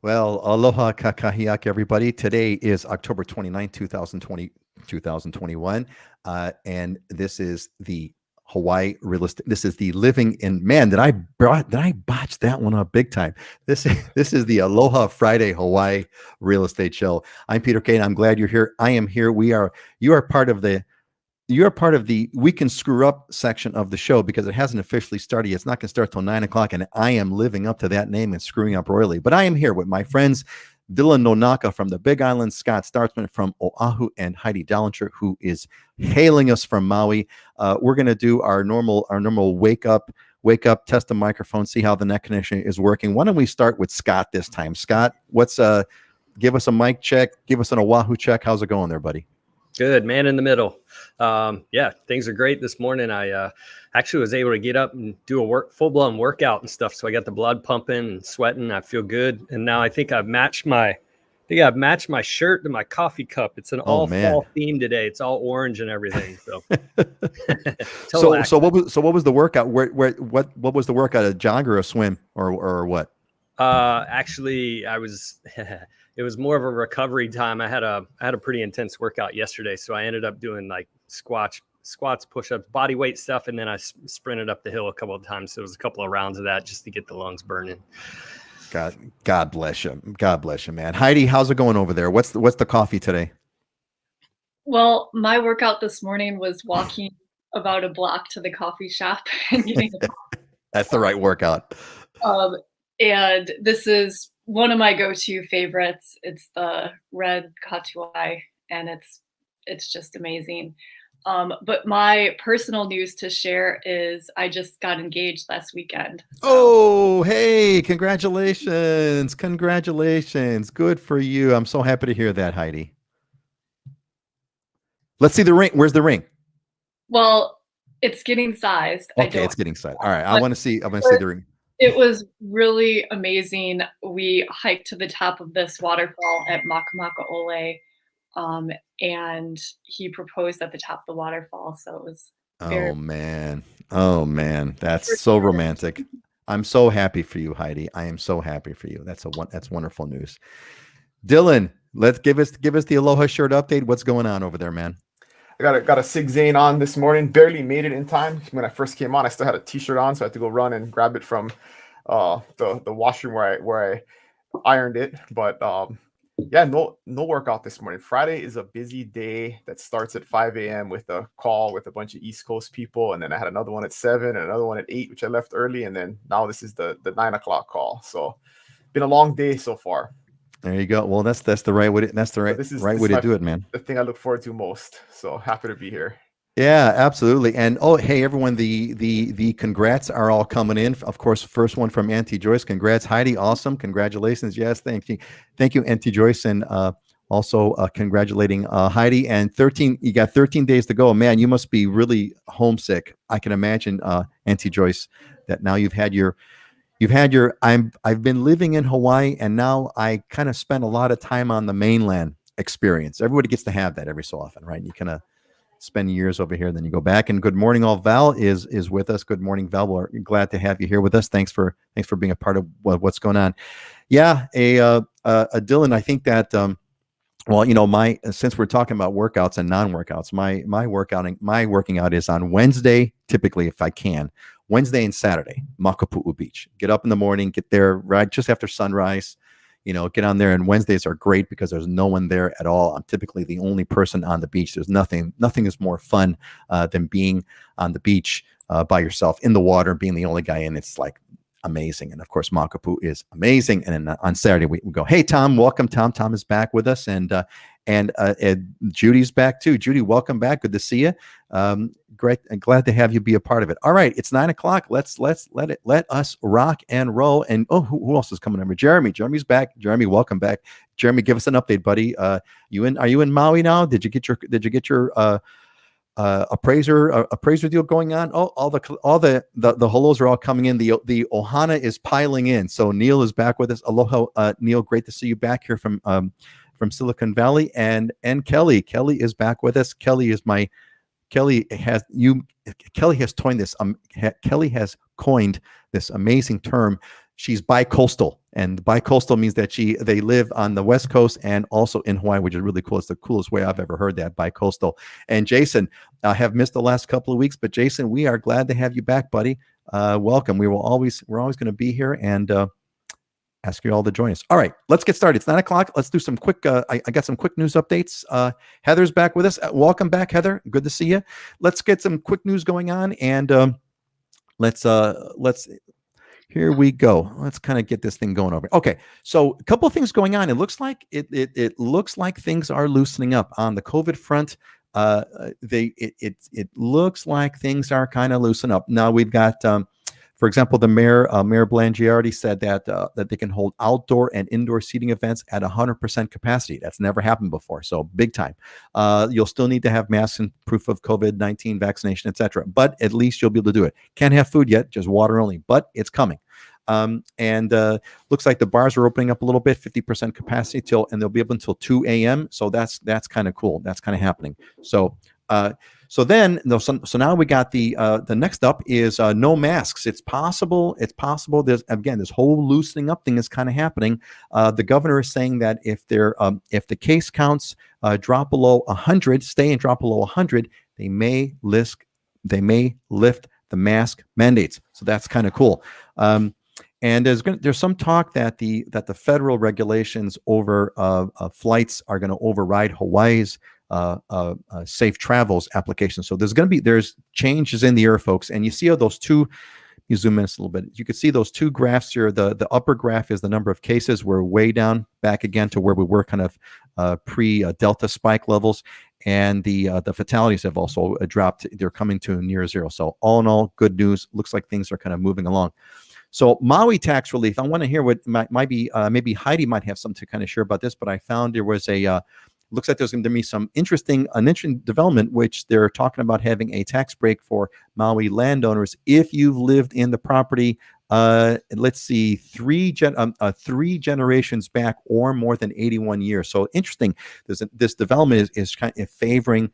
Well, aloha kakahiak, everybody. Today is October 29th, 2021. And this is the Hawaii real estate. This is the living in man. Did I botch that one up big time? This is the Aloha Friday Hawaii real estate show. I'm Peter Kane. I'm glad you're here. I am here. You are part of the we can screw up section of the show because it hasn't officially started yet. It's not going to start till 9 o'clock, and I am living up to that name and screwing up royally. But I am here with my friends Dylan Nonaka from the Big Island, Scott Startzman from Oahu, and Heidi Dallinger, who is hailing us from Maui. We're going to do our normal wake up, test the microphone, see how the net connection is working. Why don't we start with Scott this time? Scott, give us a mic check, give us an Oahu check. How's it going there, buddy? Good, man in the middle. Yeah, things are great this morning. I actually was able to get up and do a full-blown workout and stuff. So I got the blood pumping and sweating. I feel good. And now I think I've matched my shirt to my coffee cup. It's an all-fall theme today. It's all orange and everything. So so what was the workout? What was the workout? A jog or a swim or what? Actually, it was more of a recovery time. I had a pretty intense workout yesterday, so I ended up doing like squats, push-ups, body weight stuff, and then I sprinted up the hill a couple of times. So it was a couple of rounds of that just to get the lungs burning. God bless you. God bless you, man. Heidi, how's it going over there? What's the coffee today? Well, my workout this morning was walking about a block to the coffee shop and getting a coffee. That's the right workout. And this is one of my go-to favorites. It's the red katuai, and it's just amazing. But my personal news to share is I just got engaged last weekend. So. Oh, hey, congratulations. Good for you. I'm so happy to hear that, Heidi. Let's see the ring. Where's the ring? Well, it's getting sized. Okay, it's getting sized. All right, I want to see the ring. It was really amazing. We hiked to the top of this waterfall at Makamaka'ole, and he proposed at the top of the waterfall. So it was Oh man, that's so romantic. I'm so happy for you, Heidi. I am so happy for you. That's wonderful news. Dylan, let's give us the Aloha shirt update. What's going on over there, man? I got a Sig Zane on this morning. Barely made it in time. When I first came on, I still had a t-shirt on, so I had to go run and grab it from the washroom where I ironed it. But yeah, no workout this morning. Friday is a busy day that starts at 5 a.m. with a call with a bunch of East Coast people, and then I had another one at 7 and another one at 8, which I left early, and then now this is the 9 o'clock call. So been a long day so far. There you go. Well, that's the right way. That's the right way to do it, man. The thing I look forward to most. So happy to be here. Yeah, absolutely. And hey, everyone, the congrats are all coming in. Of course, first one from Auntie Joyce. Congrats, Heidi. Awesome. Congratulations. Yes, thank you, Auntie Joyce, and also congratulating Heidi. And you got 13 days to go. Man, you must be really homesick. I can imagine, Auntie Joyce, that now I've been living in Hawaii, and now I kind of spend a lot of time on the mainland experience. Everybody gets to have that every so often, right? You kind of spend years over here, then you go back. And good morning, all. Val is with us. Good morning, Val. We're glad to have you here with us. Thanks for being a part of what's going on. Yeah, Dylan, I think that since we're talking about workouts and non-workouts, my working out is on Wednesday, typically if I can. Wednesday and Saturday, Makapu'u Beach. Get up in the morning, get there right just after sunrise, get on there. And Wednesdays are great because there's no one there at all. I'm typically the only person on the beach. There's nothing is more fun than being on the beach by yourself in the water, being the only guy in. It's like amazing. And of course, Makapu'u is amazing. And then on Saturday we go, hey, Tom, welcome. Tom is back with us. And Judy's back too. Judy, welcome back. Good to see you. Great. And glad to have you be a part of it. All right. It's 9 o'clock. Let us rock and roll. And who else is coming over? Jeremy. Jeremy's back. Jeremy, welcome back. Jeremy, give us an update, buddy. Are you in Maui now? Did you get your appraiser deal going on? All the hellos are all coming in. The ohana is piling in. So Neil is back with us. Aloha, Neil. Great to see you back here from Silicon Valley, and Kelly. Kelly is back with us. Kelly has coined this amazing term, she's bi-coastal, and bi-coastal means that they live on the West Coast and also in Hawaii, which is really cool. It's the coolest way I've ever heard that, bi-coastal. And Jason, I have missed the last couple of weeks, but Jason, we are glad to have you back, buddy. Welcome. We're always going to be here and ask you all to join us. All right, let's get started. It's 9:00. Let's do some quick. I got some quick news updates. Heather's back with us. Welcome back, Heather. Good to see you. Let's get some quick news going on, and let's. Here we go. Let's kind of get this thing going over. Okay, so a couple of things going on. It looks like it looks like things are loosening up on the COVID front. It looks like things are kind of loosening up. Now we've got, for example, the Mayor Blangiardi said that they can hold outdoor and indoor seating events at 100% capacity. That's never happened before, so big time. You'll still need to have masks and proof of COVID-19 vaccination, etc. But at least you'll be able to do it. Can't have food yet, just water only, but it's coming. And looks like the bars are opening up a little bit, 50% capacity and they'll be open until 2 a.m. So that's kind of cool. That's kind of happening. So now we got the next up is no masks. It's possible. There's again, this whole loosening up thing is kind of happening. The governor is saying that if the case counts drop below 100, stay and drop below 100, they may lift the mask mandates. So that's kind of cool. And there's some talk that the federal regulations over flights are going to override Hawaii's safe travels application. So there's changes in the air, folks. And you see how those two. You zoom in a little bit. You can see those two graphs here. The upper graph is the number of cases. We're way down back again to where we were kind of pre-Delta spike levels. And the fatalities have also dropped. They're coming to near zero. So all in all, good news. Looks like things are kind of moving along. So Maui tax relief. I want to hear what might be. Maybe Heidi might have something to kind of share about this. But I found there was looks like there's going to be an interesting development, which they're talking about having a tax break for Maui landowners if you've lived in the property. Let's see, three generations back or more than 81 years. So interesting. This development is kind of favoring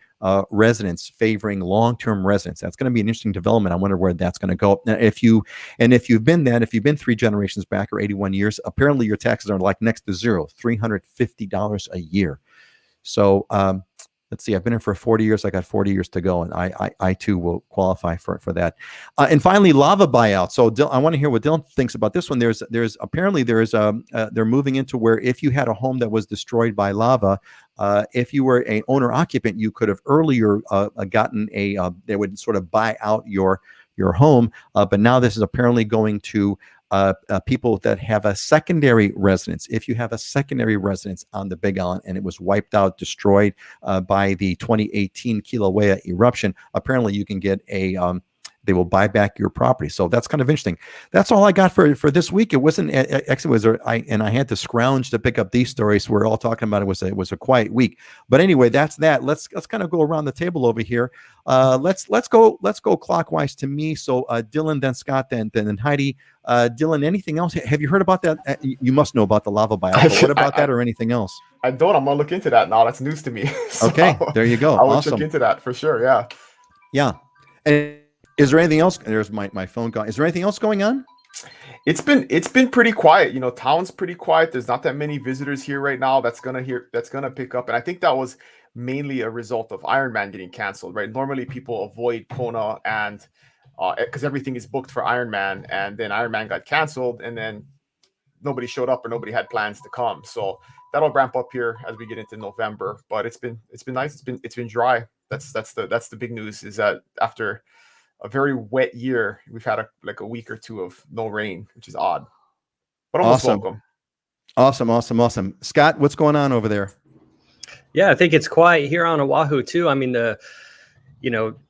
favoring long-term residents. That's going to be an interesting development. I wonder where that's going to go. Now, if you've been 3 generations back or 81 years, apparently your taxes are like next to zero, $350 a year. So let's see, I've been here for 40 years. I got 40 years to go, and I too will qualify for that. And finally, lava buyout. So I want to hear what Dylan thinks about this one. There's they're moving into where if you had a home that was destroyed by lava, if you were an owner occupant, you could have earlier gotten they would sort of buy out your home. But now this is apparently going to people that have a secondary residence. If you have a secondary residence on the Big Island and it was wiped out, destroyed by the 2018 Kilauea eruption, apparently you can get they will buy back your property. So that's kind of interesting. That's all I got for this week. It wasn't actually I had to scrounge to pick up these stories. We're all talking about it was a quiet week. But anyway, that's that. Let's kind of go around the table over here. Let's go clockwise to me. So Dylan, then Scott, then Heidi. Dylan, anything else? Have you heard about that? You must know about the lava buyout. But what about that or anything else? I don't. I'm gonna look into that now. That's news to me. So okay, there you go. I will awesome. check into that for sure. Yeah. Yeah. And is there anything else? There's my phone gone. Is there anything else going on? It's been pretty quiet. Town's pretty quiet. There's not that many visitors here right now. That's gonna pick up. And I think that was mainly a result of Ironman getting canceled, right? Normally people avoid Kona and because everything is booked for Ironman, and then Ironman got canceled, and then nobody showed up or nobody had plans to come. So that'll ramp up here as we get into November. But it's been nice. It's been dry. That's the big news, is that after a very wet year, we've had a week or two of no rain, which is odd, but almost welcome. Awesome. Scott, what's going on over there? Yeah, I think it's quiet here on Oahu too. I mean,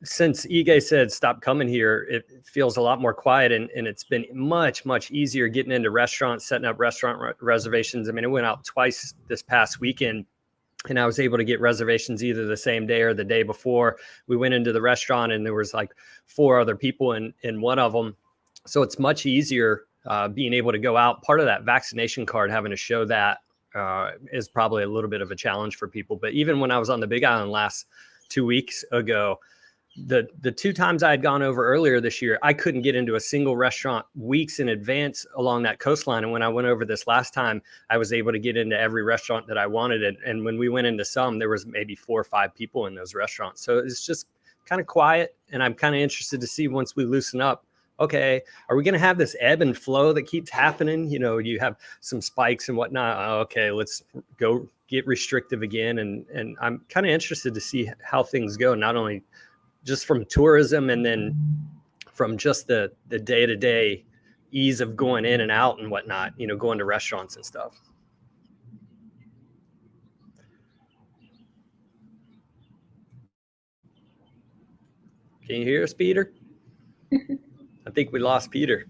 since Ige said stop coming here, it feels a lot more quiet, and it's been much, much easier getting into restaurants, setting up restaurant reservations. I mean, I went out twice this past weekend, and I was able to get reservations either the same day or the day before. We went into the restaurant and there was like 4 other people in one of them. So it's much easier being able to go out. Part of that vaccination card, having to show that is probably a little bit of a challenge for people. But even when I was on the Big Island last 2 weeks ago, the 2 times I had gone over earlier this year, I couldn't get into a single restaurant weeks in advance along that coastline. And when I went over this last time, I was able to get into every restaurant that I wanted. And when we went into some, there was maybe 4 or 5 people in those restaurants. So it's just kind of quiet. And I'm kind of interested to see, once we loosen up, okay, are we going to have this ebb and flow that keeps happening? You know, you have some spikes and whatnot. Okay, let's go get restrictive again. And I'm kind of interested to see how things go, not only just from tourism and then from just the day-to-day ease of going in and out and whatnot, you know, going to restaurants and stuff. Can you hear us, Peter? I think we lost Peter.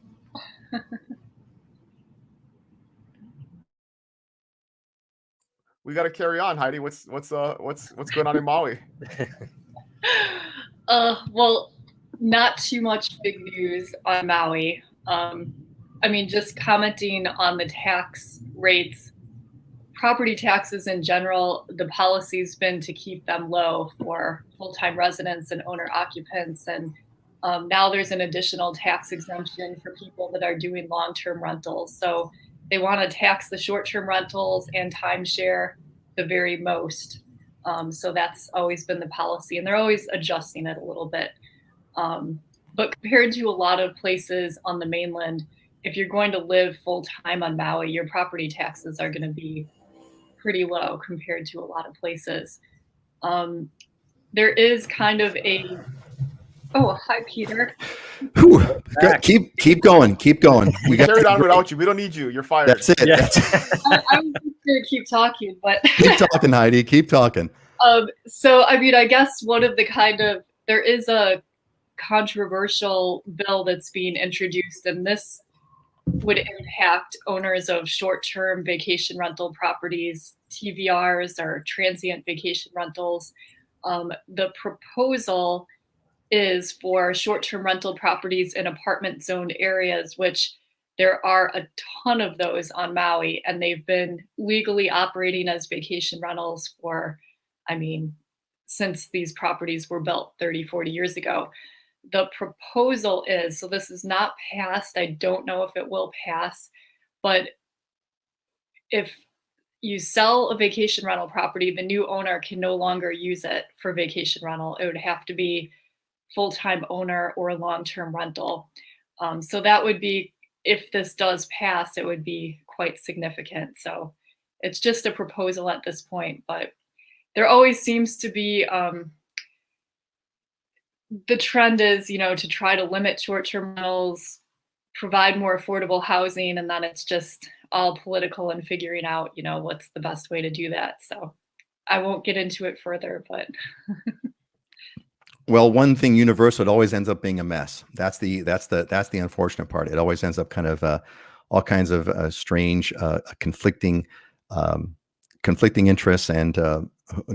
We got to carry on, Heidi. What's going on in Maui? Well, not too much big news on Maui. I mean, just commenting on the tax rates, property taxes in general, the policy's been to keep them low for full-time residents and owner occupants. And now there's an additional tax exemption for people that are doing long-term rentals. So they want to tax the short-term rentals and timeshare the very most. So that's always been the policy, and they're always adjusting it a little bit. But compared to a lot of places on the mainland, if you're going to live full time on Maui, your property taxes are going to be pretty low compared to a lot of places. There is kind of a, oh, hi, Peter. Whew. Keep going. We carried on without you. We don't need you. You're fired. That's it. Yeah. I'm just going to keep talking, but Keep talking, Heidi. Keep talking. So, I mean, I guess one of the there is a controversial bill that's being introduced, and this would impact owners of short-term vacation rental properties, TVRs, or transient vacation rentals. The proposal is for short-term rental properties in apartment zoned areas, which there are a ton of those on Maui, and they've been legally operating as vacation rentals for, I mean, since these properties were built 30, 40 years ago. The proposal is, so this is not passed, I don't know if it will pass, but if you sell a vacation rental property, the new owner can no longer use it for vacation rental. It would have to be full-time owner or long-term rental. So that would be, if this does pass, it would be quite significant. So it's just a proposal at this point, but there always seems to be, the trend is, you know, to try to limit short-term rentals, provide more affordable housing, and then it's just all political and figuring out, you know, what's the best way to do that. So I won't get into it further, but Well, one thing universal, it always ends up being a mess. That's the unfortunate part. It always ends up kind of all kinds of strange, conflicting interests, and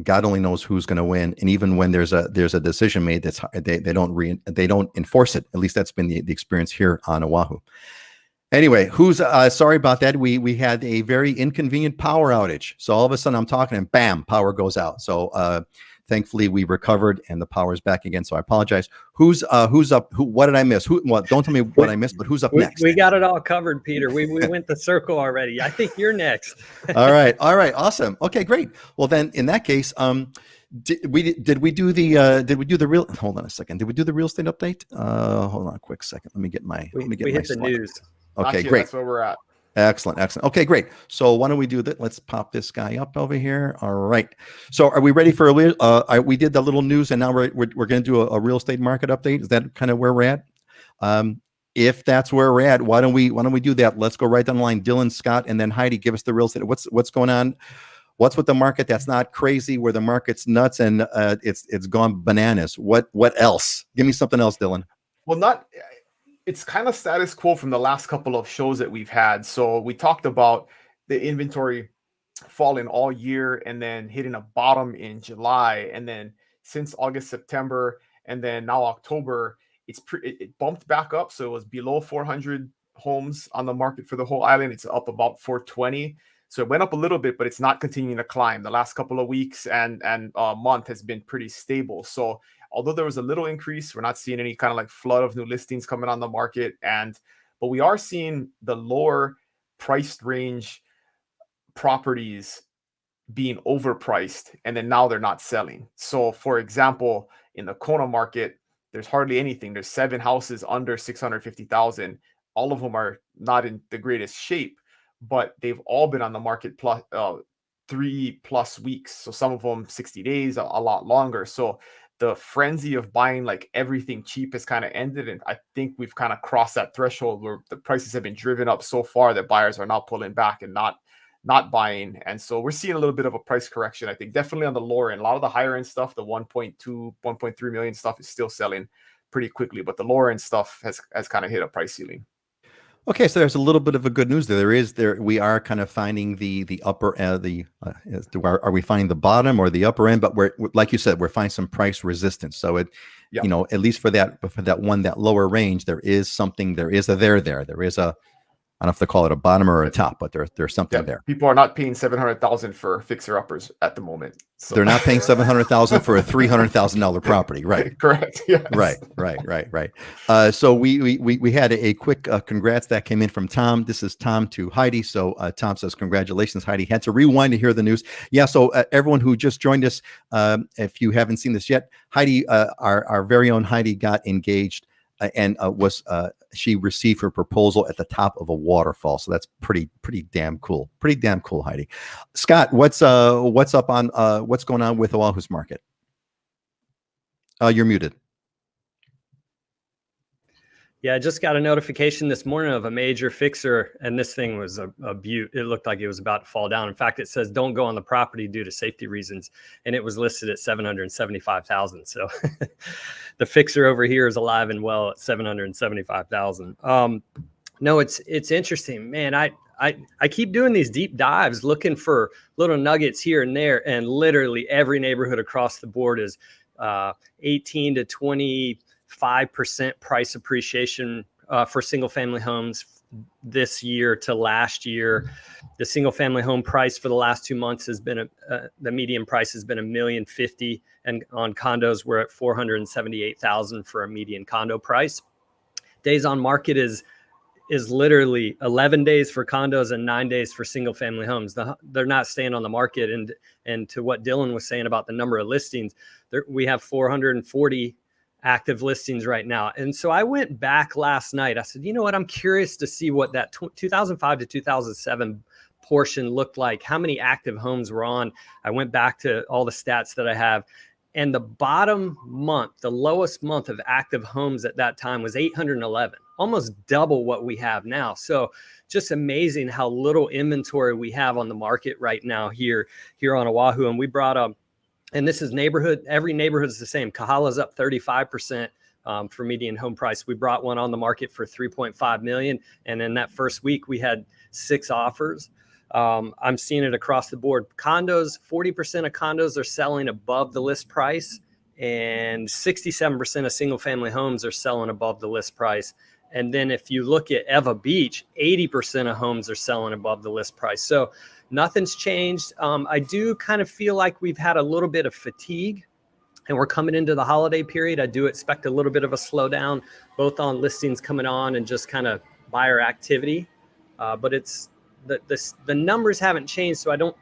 God only knows who's going to win. And even when there's a decision made, they don't enforce it. At least that's been the experience here on Oahu. Anyway, sorry about that. We had a very inconvenient power outage. So all of a sudden I'm talking and bam, power goes out. So thankfully we recovered and the power is back again. So I apologize. Who's up? What did I miss? Don't tell me what I missed, but who's up next? We got it all covered, Peter. We went the circle already. I think you're next. All right. Awesome. Okay, great. Well, then in that case, did we do the real? Hold on a second. Did we do the real estate update? Hold on a quick second. Let me get my hit the news. Okay, great. That's where we're at. Excellent. Okay, great. So why don't we do that? Let's pop this guy up over here. All right. So are we ready for we did the little news, and now we're going to do a real estate market update. Is that kind of where we're at? If that's where we're at, why don't we do that? Let's go right down the line. Dylan, Scott, and then Heidi, give us the real estate. What's going on? What's with the market that's not crazy, where the market's nuts and it's gone bananas? What else? Give me something else, Dylan. Well, it's kind of status quo from the last couple of shows that we've had. So we talked about the inventory falling all year and then hitting a bottom in July. And then since August, September, and then now October, it bumped back up. So it was below 400 homes on the market for the whole island. It's up about 420. So it went up a little bit, but it's not continuing to climb. The last couple of weeks and month has been pretty stable. So although there was a little increase, we're not seeing any kind of like flood of new listings coming on the market. But we are seeing the lower priced range properties being overpriced, and then now they're not selling. So for example, in the Kona market, there's hardly anything. There's 7 houses under 650,000. All of them are not in the greatest shape, but they've all been on the market plus 3+ weeks. So some of them 60 days, a lot longer. So the frenzy of buying like everything cheap has kind of ended. And I think we've kind of crossed that threshold where the prices have been driven up so far that buyers are now pulling back and not buying. And so we're seeing a little bit of a price correction, I think, definitely on the lower end. A lot of the higher end stuff, the 1.2, 1.3 million stuff is still selling pretty quickly, but the lower end stuff has kind of hit a price ceiling. Okay, so there's a little bit of a good news there. We are kind of finding the upper are we finding the bottom or the upper end? But we're, like you said, we're finding some price resistance. So Yeah. you know, at least for that lower range, there is something. There is a I don't know if they call it a bottom or a top, but there's something there. People are not paying $700,000 for fixer uppers at the moment. So. They're not paying $700,000 for a $300,000 property, right? Correct. Yes. Right. So we had a quick congrats that came in from Tom. This is Tom to Heidi. So Tom says, "Congratulations, Heidi." Had to rewind to hear the news. Yeah. So everyone who just joined us, if you haven't seen this yet, Heidi, our very own Heidi, got engaged. And she received her proposal at the top of a waterfall. So that's pretty damn cool. Pretty damn cool, Heidi. Scott, what's up on what's going on with Oahu's market? You're muted. Yeah, I just got a notification this morning of a major fixer, and this thing was a beaut. It looked like it was about to fall down. In fact, it says don't go on the property due to safety reasons, and it was listed at $775,000. So the fixer over here is alive and well at $775,000. No, it's interesting, man. I keep doing these deep dives, looking for little nuggets here and there, and literally every neighborhood across the board is 18 to 25% price appreciation for single family homes this year to last year. The single family home price for the last 2 months has been the median price has been $1,050,000, and on condos we're at $478,000 for a median condo price. Days on market is literally 11 days for condos and 9 days for single family homes. They're not staying on the market. And to what Dylan was saying about the number of listings, we have 440 active listings right now. And so I went back last night. I said, you know what? I'm curious to see what that 2005 to 2007 portion looked like, how many active homes were on. I went back to all the stats that I have. And the bottom month, the lowest month of active homes at that time was 811, almost double what we have now. So just amazing how little inventory we have on the market right now here on Oahu. And we brought up, and this is neighborhood, every neighborhood is the same. Kahala's up 35% for median home price. We brought one on the market for $3.5 million. And in that first week, we had 6 offers. I'm seeing it across the board. Condos, 40% of condos are selling above the list price, and 67% of single family homes are selling above the list price. And then if you look at Eva Beach, 80% of homes are selling above the list price. So nothing's changed. I do kind of feel like we've had a little bit of fatigue, and we're coming into the holiday period. I do expect a little bit of a slowdown, both on listings coming on and just kind of buyer activity. But it's the numbers haven't changed, so I don't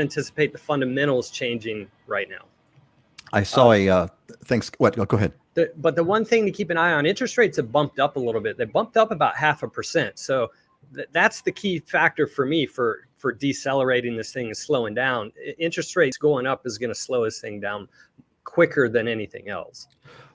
anticipate the fundamentals changing right now. I saw thanks. What? Go ahead. But the one thing to keep an eye on, interest rates have bumped up a little bit. They bumped up about 0.5%. So that's the key factor for me for decelerating this thing and slowing down. Interest rates going up is going to slow this thing down quicker than anything else.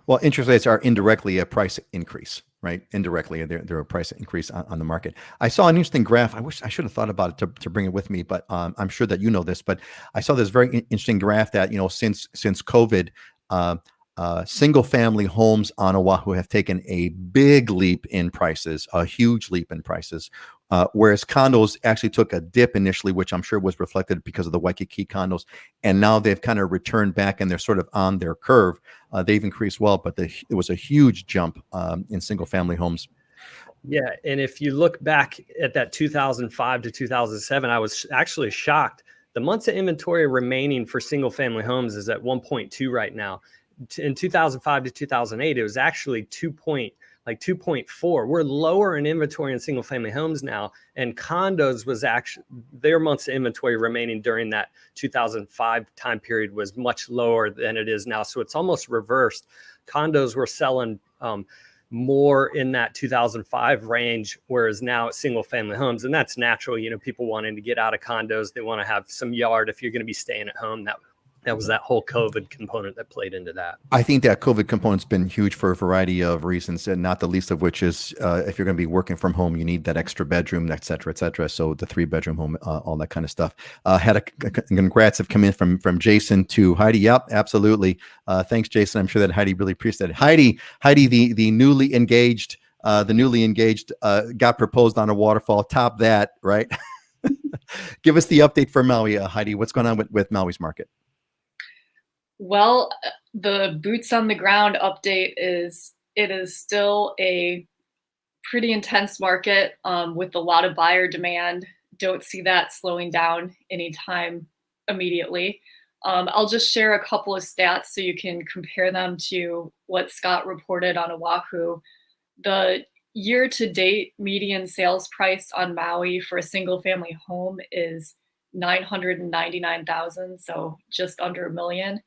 Well, interest rates are indirectly a price increase, right? Indirectly, they're a price increase on the market. I saw an interesting graph. I wish I should have thought about it to bring it with me, but I'm sure that you know this. But I saw this very interesting graph that, you know, since COVID, single family homes on Oahu have taken a big leap in prices, a huge leap in prices, whereas condos actually took a dip initially, which I'm sure was reflected because of the Waikiki condos. And now they've kind of returned back and they're sort of on their curve. They've increased well, but it was a huge jump in single family homes. Yeah. And if you look back at that 2005 to 2007, I was actually shocked. The months of inventory remaining for single family homes is at 1.2 right now. in 2005 to 2008, it was actually 2.4. We're lower in inventory in single family homes now, and condos was actually their months of inventory remaining during that 2005 time period was much lower than it is now. So it's almost reversed. Condos were selling more in that 2005 range, whereas now it's single family homes, and that's natural. You know, people wanting to get out of condos, they want to have some yard if you're going to be staying at home. That was that whole COVID component that played into that. I think that COVID component's been huge for a variety of reasons, and not the least of which is if you're going to be working from home, you need that extra bedroom, et cetera, et cetera. So the 3-bedroom home, all that kind of stuff. Congrats have come in from Jason to Heidi. Yep, absolutely. Thanks, Jason. I'm sure that Heidi really appreciated it. Heidi, the newly engaged, got proposed on a waterfall. Top that, right? Give us the update for Maui, Heidi. What's going on with Maui's market? Well, the boots on the ground update is it is still a pretty intense market with a lot of buyer demand. Don't see that slowing down anytime immediately. I'll just share a couple of stats so you can compare them to what Scott reported on Oahu. The year-to-date median sales price on Maui for a single-family home is $999,000, so just under $1 million.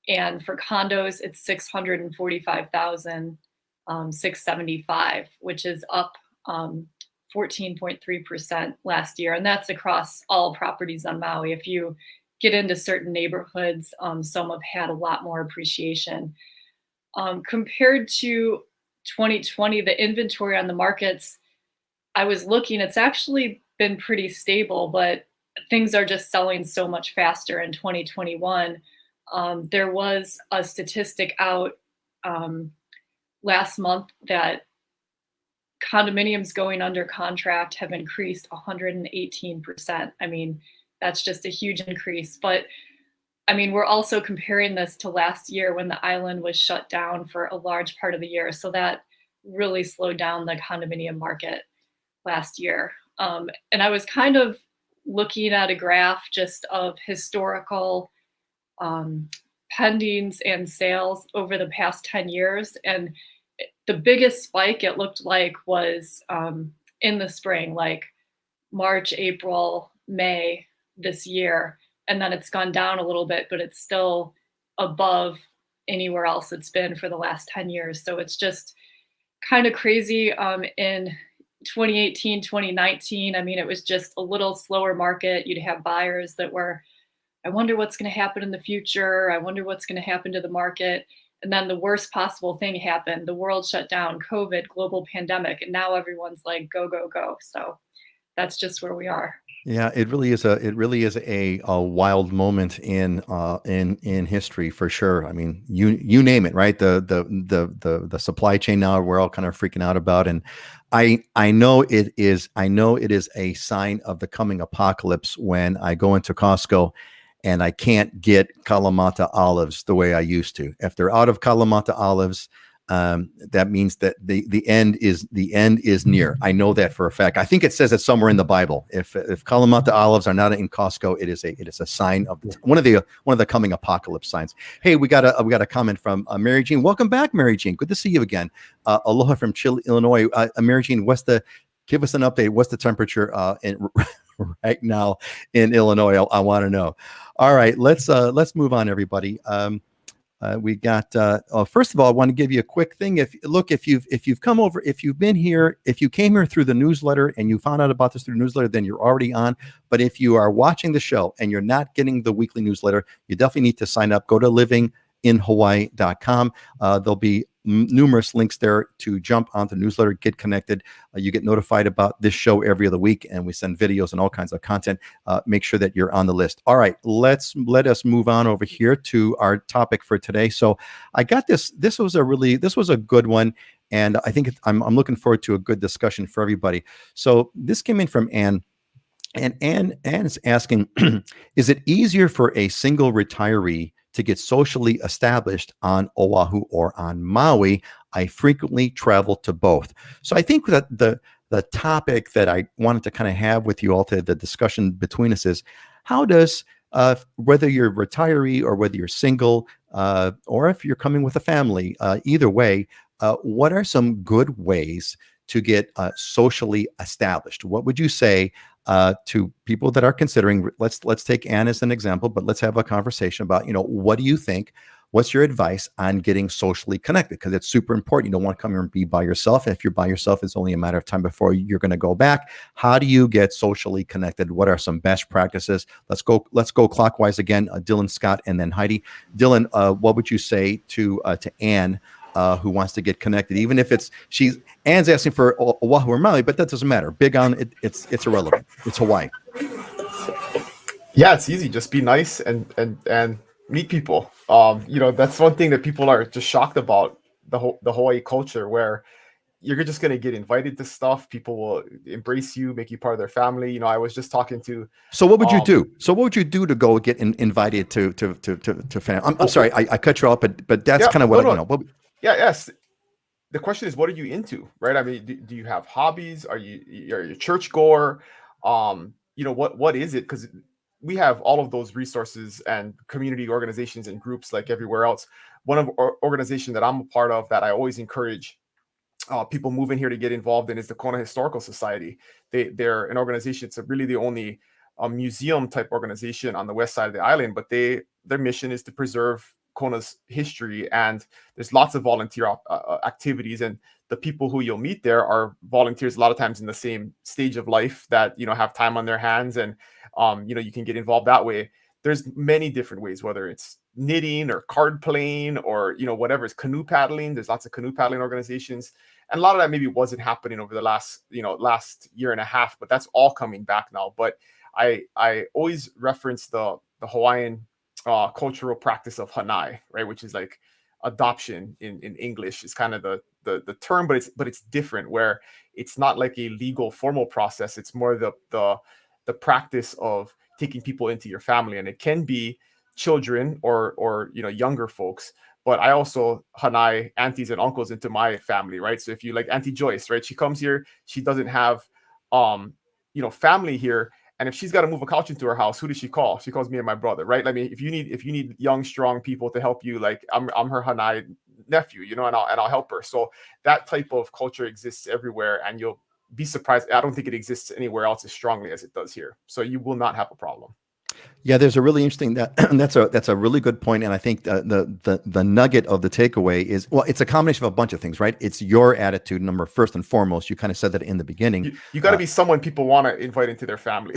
And for condos, it's $645,675, which is up 14.3% last year. And that's across all properties on Maui. If you get into certain neighborhoods, some have had a lot more appreciation. Compared to 2020, the inventory on the markets, I was looking, it's actually been pretty stable, but things are just selling so much faster in 2021. There was a statistic out last month that condominiums going under contract have increased 118%. I mean, that's just a huge increase. But I mean, we're also comparing this to last year when the island was shut down for a large part of the year. So that really slowed down the condominium market last year. And I was kind of looking at a graph just of historical pendings and sales over the past 10 years. And the biggest spike it looked like was in the spring, like March, April, May this year. And then it's gone down a little bit, but it's still above anywhere else it's been for the last 10 years. So it's just kind of crazy. In 2018, 2019, I mean, it was just a little slower market. You'd have buyers that were, I wonder what's going to happen in the future. I wonder what's going to happen to the market. And then the worst possible thing happened. The world shut down, COVID, global pandemic, and now everyone's like, go, go, go. So that's just where we are. Yeah, it really is a wild moment in history for sure. I mean, you name it, right? The supply chain now we're all kind of freaking out about, and I know it is a sign of the coming apocalypse when I go into Costco and I can't get Kalamata olives the way I used to. If they're out of Kalamata olives, that means that the end is near. I know that for a fact. I think it says it somewhere in the Bible. If Kalamata olives are not in Costco, it is a sign of one of the coming apocalypse signs. Hey, we got a comment from Mary Jean. Welcome back, Mary Jean. Good to see you again. Aloha from Chile, Illinois. Mary Jean, give us an update. What's the temperature right now in Illinois? I want to know. All right, let's move on, everybody. We got first of all, I want to give you a quick thing. If you've come over, if you came here through the newsletter and you found out about this through the newsletter, then you're already on. But if you are watching the show and you're not getting the weekly newsletter, you definitely need to sign up. Go to livinginhawaii.com. There'll be numerous links there to jump onto the newsletter, get connected. You get notified about this show every other week, and we send videos and all kinds of content. Make sure that you're on the list. All right, let us move on over here to our topic for today. So I got this. This was a good one, and I think I'm looking forward to a good discussion for everybody. So this came in from Ann. And Anne's asking, is it easier for a single retiree to get socially established on Oahu or on Maui? I frequently travel to both. So I think that the topic that I wanted to kind of have with you all today, the discussion between us is, how does whether you're a retiree or whether you're single, or if you're coming with a family, either way, what are some good ways to get socially established? What would you say to people that are considering? Let's take Anne as an example, but let's have a conversation about, what do you think? What's your advice on getting socially connected? Because it's super important. You don't want to come here and be by yourself. And if you're by yourself, it's only a matter of time before you're going to go back. How do you get socially connected? What are some best practices? Let's go clockwise again. Dylan, Scott, and then Heidi. Dylan, what would you say to Anne, who wants to get connected? Even if Anne's asking for Oahu or Maui, but that doesn't matter. Big on it, it's irrelevant. It's Hawaii. Yeah, it's easy. Just be nice and meet people. That's one thing that people are just shocked about the Hawaii culture, where you're just going to get invited to stuff. People will embrace you, make you part of their family. I was just talking to. So what would you do? So what would you do to go get invited to family? I'm sorry, I cut you off, but that's kind of what Yes. The question is, what are you into, right? I mean, do you have hobbies? Are you a church goer? What is it? Because we have all of those resources and community organizations and groups like everywhere else. One of our organization that I'm a part of that I always encourage people moving here to get involved in is the Kona Historical Society. They're an organization. It's really the only museum type organization on the west side of the island, but their mission is to preserve Kona's history, and there's lots of volunteer activities, and the people who you'll meet there are volunteers a lot of times in the same stage of life that have time on their hands, and you can get involved that way. There's many different ways, whether it's knitting or card playing or whatever. It's canoe paddling. There's lots of canoe paddling organizations, and a lot of that maybe wasn't happening over the last year and a half, but that's all coming back now. But I always reference the Hawaiian cultural practice of hanai, right, which is like adoption in English is kind of the term, but it's different, where it's not like a legal formal process. It's more the practice of taking people into your family, and it can be children or younger folks. But I also hanai aunties and uncles into my family, right? So if you like Auntie Joyce, right, she comes here, she doesn't have family here. And if she's got to move a couch into her house, who does she call? She calls me and my brother, right? I mean, if you need young, strong people to help you, like I'm her hanai nephew, and I'll help her. So that type of culture exists everywhere, and you'll be surprised. I don't think it exists anywhere else as strongly as it does here. So you will not have a problem. Yeah, there's a really interesting that's a really good point, and I think the nugget of the takeaway is, well, it's a combination of a bunch of things, right? It's your attitude, first and foremost. You kind of said that in the beginning. You got to be someone people want to invite into their family.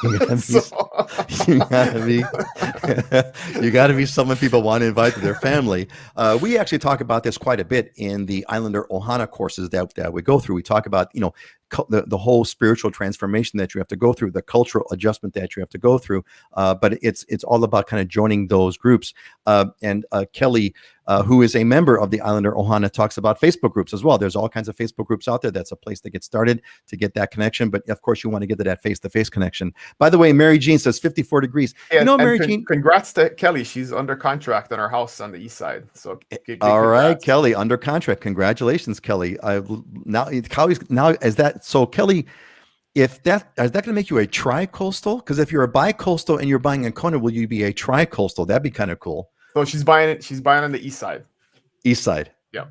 You got to be someone people want to invite to their family. We actually talk about this quite a bit in the Islander Ohana courses that we go through. We talk about the whole spiritual transformation that you have to go through, the cultural adjustment that you have to go through. But it's all about kind of joining those groups. And Kelly, who is a member of the Islander Ohana, talks about Facebook groups as well. There's all kinds of Facebook groups out there. That's a place to get started to get that connection. But of course, you want to get to that face-to-face connection. By the way, Mary Jean says 54 degrees. Mary Jean, congrats to Kelly. She's under contract on her house on the east side. So all right, Kelly, under contract. Congratulations, Kelly. Now is that so, Kelly? Is that going to make you a tri-coastal? Because if you're a bi-coastal and you're buying in Kona, will you be a tri-coastal? That'd be kind of cool. So she's buying on the east side. East side. Yeah.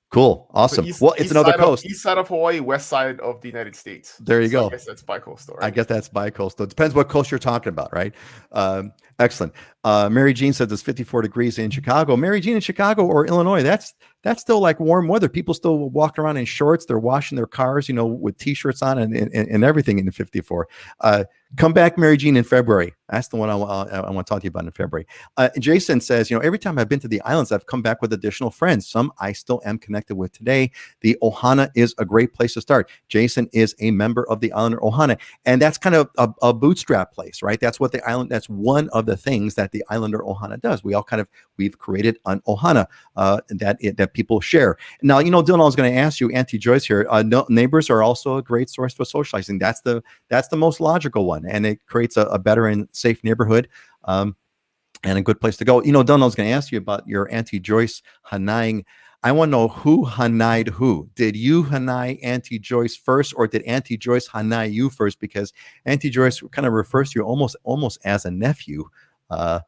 Cool. Awesome. So it's another coast. East side of Hawaii, west side of the United States. There you go. I guess that's bi-coastal, right? I guess that's bi-coastal. It depends what coast you're talking about, right? Excellent. Mary Jean says it's 54 degrees in Chicago. Mary Jean, in Chicago or Illinois, that's still like warm weather. People still walk around in shorts. They're washing their cars, with T-shirts on and everything in the 54. Come back, Mary Jean, in February. That's the one I want to talk to you about in February. Jason says, every time I've been to the islands, I've come back with additional friends. Some I still am connected with today. The Ohana is a great place to start. Jason is a member of the Islander Ohana, and that's kind of a bootstrap place, right? That's what that's one of the things that the Islander Ohana does. We've created an Ohana that people share. Now, Dylan, I was going to ask you, Auntie Joyce here, neighbors are also a great source for socializing. That's the most logical one, and it creates a better and safe neighborhood, and a good place to go. Dylan, I was going to ask you about your Auntie Joyce hanaiing. I want to know who hanaied who. Did you hanai Auntie Joyce first, or did Auntie Joyce hanai you first? Because Auntie Joyce kind of refers to you almost as a nephew, but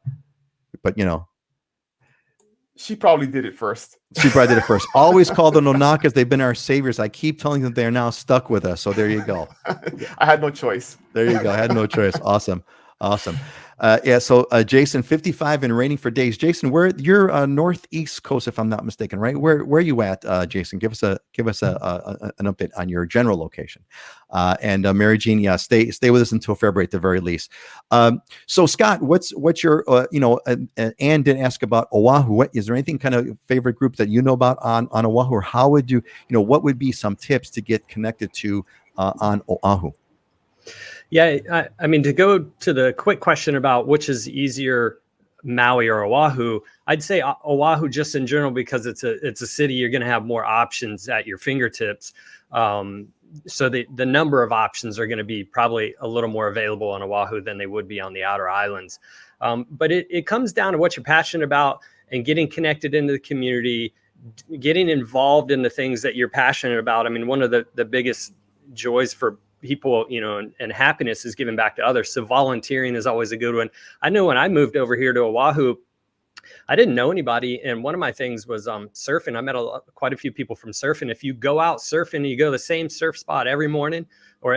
She probably did it first. She probably did it first. Always call the Nonakas. They've been our saviors. I keep telling them they're now stuck with us. So there you go. I had no choice. There you go. I had no choice. Awesome. Awesome. Yeah. So Jason, 55 and raining for days. Jason, you're northeast coast, if I'm not mistaken, right? Where are you at, Jason? Give us an update on your general location. And Mary Jean, yeah, stay with us until February at the very least. So Scott, what's your Ann did ask about Oahu. What is there anything kind of favorite group that you know about on Oahu, or how would you what would be some tips to get connected to on Oahu? Yeah, I mean, to go to the quick question about which is easier, Maui or Oahu, I'd say Oahu just in general, because it's a city, you're going to have more options at your fingertips. So the number of options are going to be probably a little more available on Oahu than they would be on the outer islands. But it comes down to what you're passionate about and getting connected into the community, getting involved in the things that you're passionate about. I mean, one of the biggest joys for people, and happiness is giving back to others. So volunteering is always a good one. I know when I moved over here to Oahu, I didn't know anybody. And one of my things was surfing. I met quite a few people from surfing. If you go out surfing, you go to the same surf spot every morning, or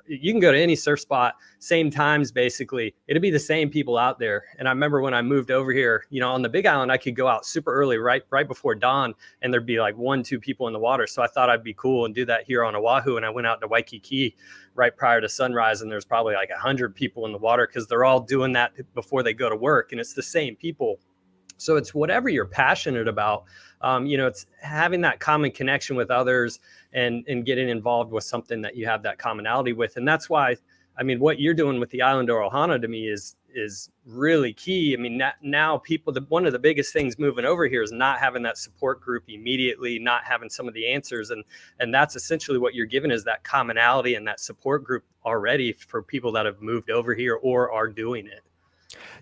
you can go to any surf spot, same times, basically, it'll be the same people out there. And I remember when I moved over here, on the Big Island, I could go out super early, right before dawn, and there'd be like 1-2 people in the water. So I thought I'd be cool and do that here on Oahu. And I went out to Waikiki right prior to sunrise, and there's probably like 100 people in the water, because they're all doing that before they go to work. And it's the same people. So it's whatever you're passionate about. It's having that common connection with others and getting involved with something that you have that commonality with. And that's why, I mean, what you're doing with the Island or Ohana to me is really key. I mean, now people, one of the biggest things moving over here is not having that support group immediately, not having some of the answers. And that's essentially what you're given, is that commonality and that support group already for people that have moved over here or are doing it.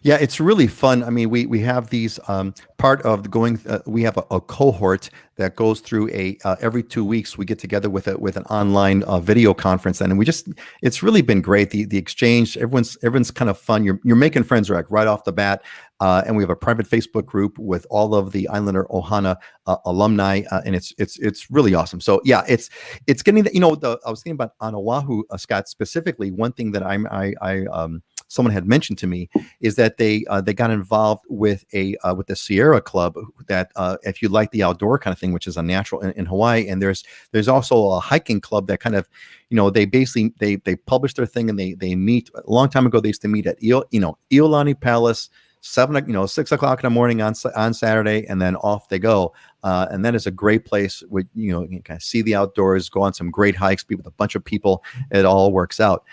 Yeah, it's really fun. I mean, we have these part of going. We have a cohort that goes through every 2 weeks. We get together with an online video conference, and it's really been great. The exchange, everyone's kind of fun. You're making friends right off the bat, and we have a private Facebook group with all of the Islander Ohana alumni, and it's really awesome. So yeah, it's getting that. I was thinking about on Oahu, Scott, specifically. One thing that someone had mentioned to me is that they got involved with the Sierra Club, that if you like the outdoor kind of thing, which is a natural in Hawaii, and there's also a hiking club that kind of, they basically they publish their thing, and they meet. A long time ago, they used to meet at Iolani Palace, 6 o'clock in the morning on Saturday, and then off they go. And that is a great place where you can kind of see the outdoors, go on some great hikes, be with a bunch of people. It all works out.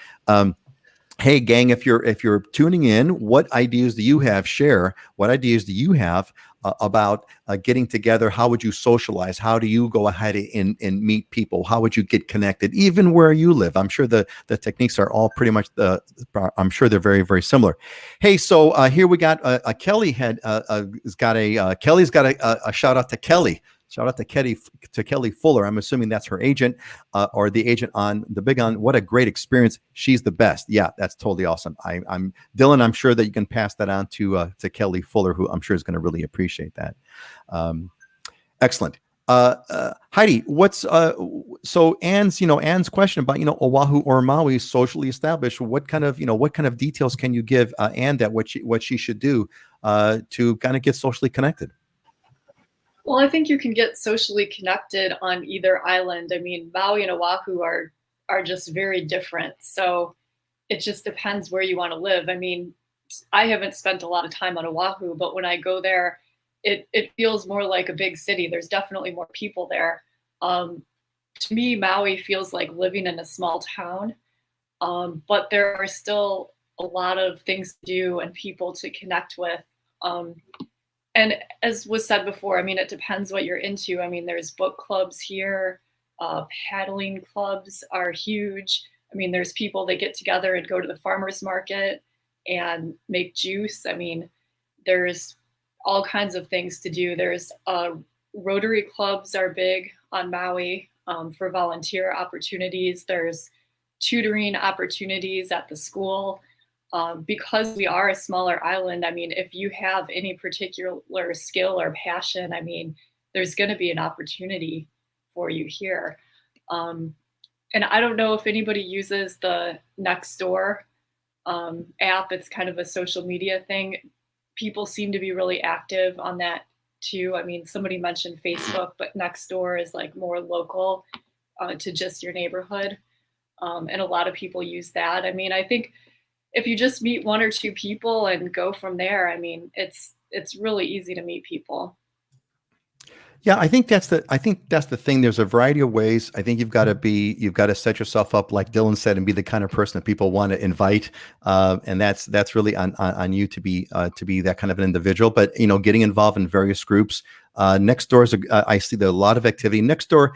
Hey gang, if you're tuning in, what ideas do you have? Share. What ideas do you have about getting together? How would you socialize? How do you go ahead and meet people? How would you get connected, even where you live? I'm sure the techniques are all pretty much I'm sure they're very, very similar. Hey, so here we got Kelly Kelly's got a shout out to Kelly. Shout out to Kelly Fuller. I'm assuming that's her agent or the agent on the Big Island. What a great experience. She's the best. Yeah, that's totally awesome. I'm Dylan. I'm sure that you can pass that on to Kelly Fuller, who I'm sure is going to really appreciate that. Excellent. Heidi, what's so Ann's question about Oahu or Maui socially established? What kind of details can you give Ann that what she should do to kind of get socially connected? Well, I think you can get socially connected on either island. I mean, Maui and Oahu are just very different. So it just depends where you want to live. I mean, I haven't spent a lot of time on Oahu, but when I go there, it feels more like a big city. There's definitely more people there. To me, Maui feels like living in a small town, but there are still a lot of things to do and people to connect with. And as was said before, I mean, it depends what you're into. I mean, there's book clubs here. Paddling clubs are huge. I mean, there's people that get together and go to the farmer's market and make juice. I mean, there's all kinds of things to do. There's Rotary clubs are big on Maui for volunteer opportunities. There's tutoring opportunities at the school. because we are a smaller island. I mean, if you have any particular skill or passion, I mean, there's going to be an opportunity for you here. And I don't know if anybody uses the Nextdoor app. It's kind of a social media thing. People seem to be really active on that too. I mean, somebody mentioned Facebook, but Nextdoor is like more local to just your neighborhood. And a lot of people use that. I mean, I think if you just meet one or two people and go from there, I mean, it's really easy to meet people. Yeah, I think that's the thing. There's a variety of ways. I think you've got to set yourself up, like Dylan said, and be the kind of person that people want to invite. And that's really on you to be that kind of an individual. But getting involved in various groups. Nextdoor is I see there a lot of activity. Nextdoor,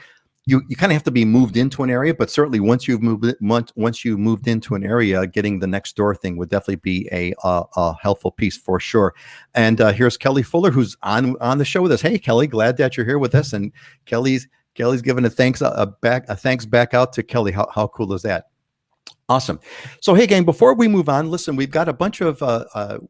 you kind of have to be moved into an area, but certainly once you moved into an area, getting the Nextdoor thing would definitely be a helpful piece for sure. And here's Kelly Fuller, who's on the show with us. Hey, Kelly, glad that you're here with us. And Kelly's giving a thanks back out to Kelly. How cool is that? Awesome. So, hey, gang, before we move on, listen, we've got a bunch of,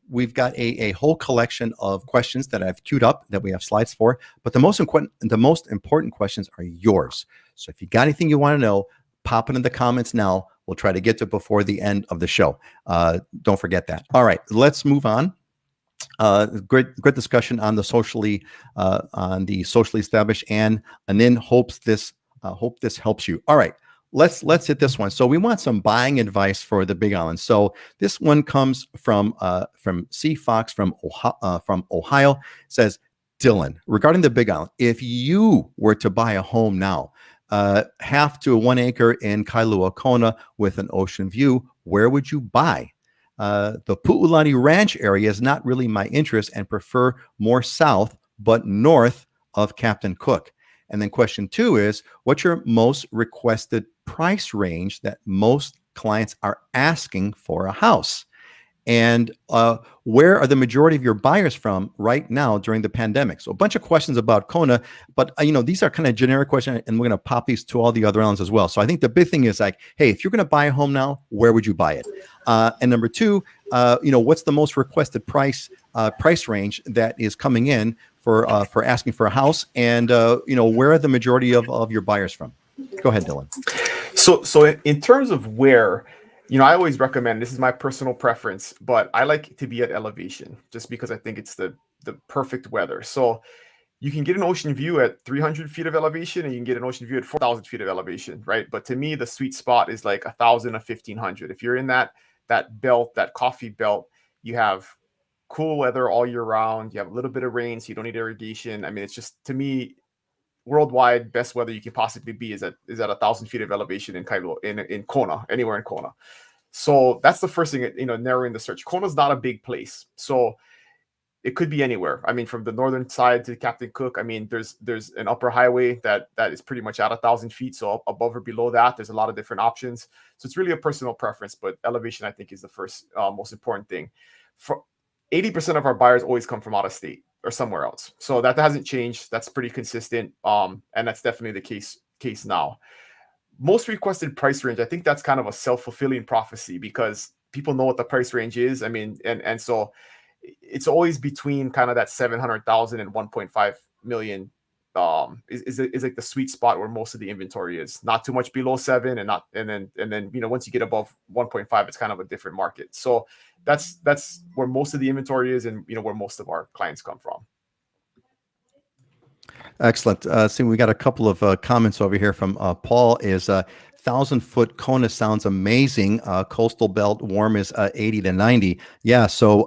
we've got a whole collection of questions that I've queued up that we have slides for, but the most important questions are yours. So if you got anything you want to know, pop it in the comments now. We'll try to get to it before the end of the show. Don't forget that. All right, let's move on. Great discussion on the socially established, and then hope this helps you. All right. Let's hit this one. So we want some buying advice for the Big Island. So this one comes from C Fox from Ohio. It says, Dylan, regarding the Big Island, if you were to buy a home now, half to 1 acre in Kailua Kona with an ocean view, where would you buy? The Pu'ulani Ranch area is not really my interest and prefer more south, but north of Captain Cook. And then question 2 is, what's your most requested price range that most clients are asking for a house? And where are the majority of your buyers from right now during the pandemic? So a bunch of questions about Kona, but these are kind of generic questions, and we're going to pop these to all the other islands as well. So I think the big thing is like, hey, if you're going to buy a home now, where would you buy it? And number 2, what's the most requested price range that is coming in for asking for a house? And where are the majority of your buyers from? Go ahead, Dylan. So in terms of where, I always recommend, this is my personal preference, but I like to be at elevation just because I think it's the perfect weather. So you can get an ocean view at 300 feet of elevation, and you can get an ocean view at 4,000 feet of elevation, right? But to me, the sweet spot is like 1,000 or 1,500. If you're in that belt, that coffee belt, you have cool weather all year round. You have a little bit of rain, so you don't need irrigation. I mean, it's just, to me, worldwide best weather you can possibly be is at 1,000 feet of elevation in Kailua, in Kona, anywhere in Kona. So that's the first thing, narrowing the search. Kona's not a big place, so it could be anywhere. I mean, from the northern side to Captain Cook, I mean, there's an upper highway that is pretty much at 1,000 feet. So above or below that, there's a lot of different options. So it's really a personal preference, but elevation, I think, is the first most important thing. For 80% of our buyers always come from out of state or somewhere else. So that hasn't changed. That's pretty consistent. And that's definitely the case now. Most requested price range, I think that's kind of a self-fulfilling prophecy because people know what the price range is. I mean, and so it's always between kind of that 700,000 and 1.5 million is like the sweet spot where most of the inventory is. Not too much below 7 and then once you get above 1.5, it's kind of a different market. So that's where most of the inventory is, and where most of our clients come from. Excellent. See, we got a couple of comments over here from Paul. Is 1,000-foot Kona sounds amazing. Coastal belt warm is 80 to 90. Yeah. So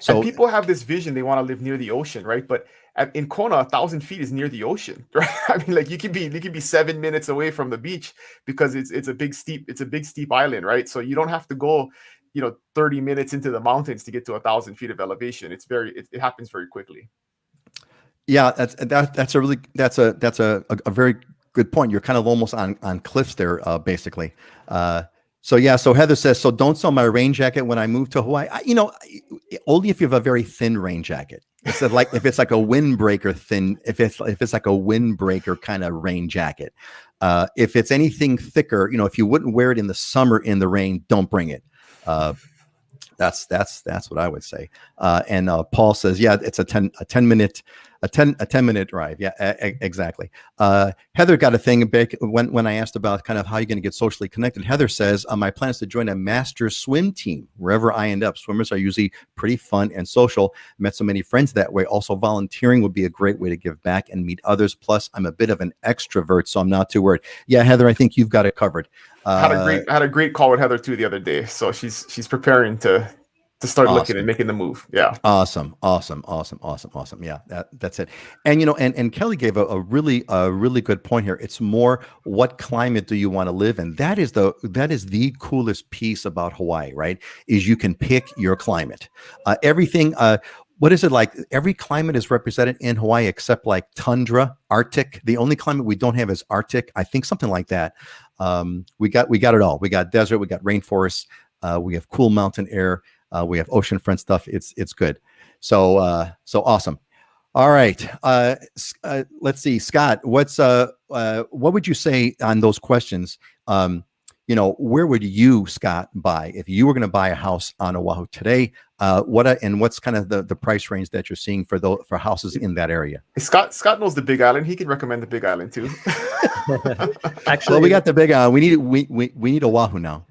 and people have this vision, they want to live near the ocean, right? But in Kona, 1,000 feet is near the ocean, right? I mean, like you could be 7 minutes away from the beach because it's a big steep island, right? So you don't have to go 30 minutes into the mountains to get to 1,000 feet of elevation. It happens very quickly. Yeah, that's a very good point. You're kind of almost on cliffs there, basically. So Heather says, so don't sell my rain jacket when I move to Hawaii. Only if you have a very thin rain jacket. It's like if it's like a windbreaker thin, if it's like a windbreaker kind of rain jacket. If it's anything thicker, if you wouldn't wear it in the summer in the rain, don't bring it. That's what I would say. And Paul says, yeah, it's a 10 minute drive. Yeah, exactly. Heather got a thing back when I asked about kind of how you're going to get socially connected. Heather says, my plan is to join a master swim team wherever I end up. Swimmers are usually pretty fun and social. Met so many friends that way. Also, volunteering would be a great way to give back and meet others. Plus, I'm a bit of an extrovert, so I'm not too worried. Yeah, Heather, I think you've got it covered. I had a great call with Heather too the other day, so she's preparing to start looking and making the move. Yeah. Awesome. Yeah, that's it. And and Kelly gave a really good point here. It's more, what climate do you want to live in? That is the coolest piece about Hawaii, right? Is you can pick your climate. Everything. What is it like? Every climate is represented in Hawaii except like tundra, Arctic. The only climate we don't have is Arctic. I think something like that. We got it all. We got desert. We got rainforest. We have cool mountain air. We have oceanfront stuff. It's good. So awesome. All right. Let's see, Scott. What would you say on those questions? Where would you, Scott, buy if you were going to buy a house on Oahu today? What's kind of the price range that you're seeing for houses in that area? Scott knows the Big Island. He can recommend the Big Island too. Actually, well, we got the Big Island. We need Oahu now.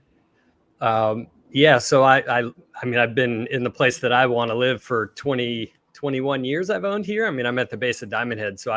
Yeah, so I mean, I've been in the place that I want to live for 21 years. I've owned here. I mean, I'm at the base of Diamond Head, so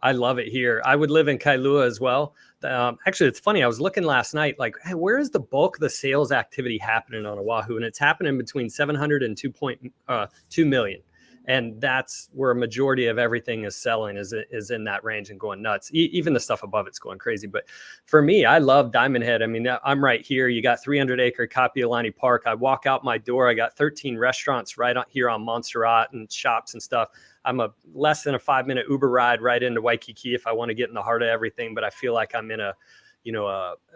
I love it here. I would live in Kailua as well. Actually, it's funny. I was looking last night, like, hey, where is the bulk of the sales activity happening on Oahu? And it's happening between 700 and 2.2 million. And that's where a majority of everything is selling, is in that range and going nuts. Even the stuff above it's going crazy. But for me, I love Diamond Head. I mean, I'm right here. You got 300-acre Kapiolani Park. I walk out my door. I got 13 restaurants right here on Montserrat and shops and stuff. I'm a less than a 5-minute Uber ride right into Waikiki if I want to get in the heart of everything. But I feel like I'm in a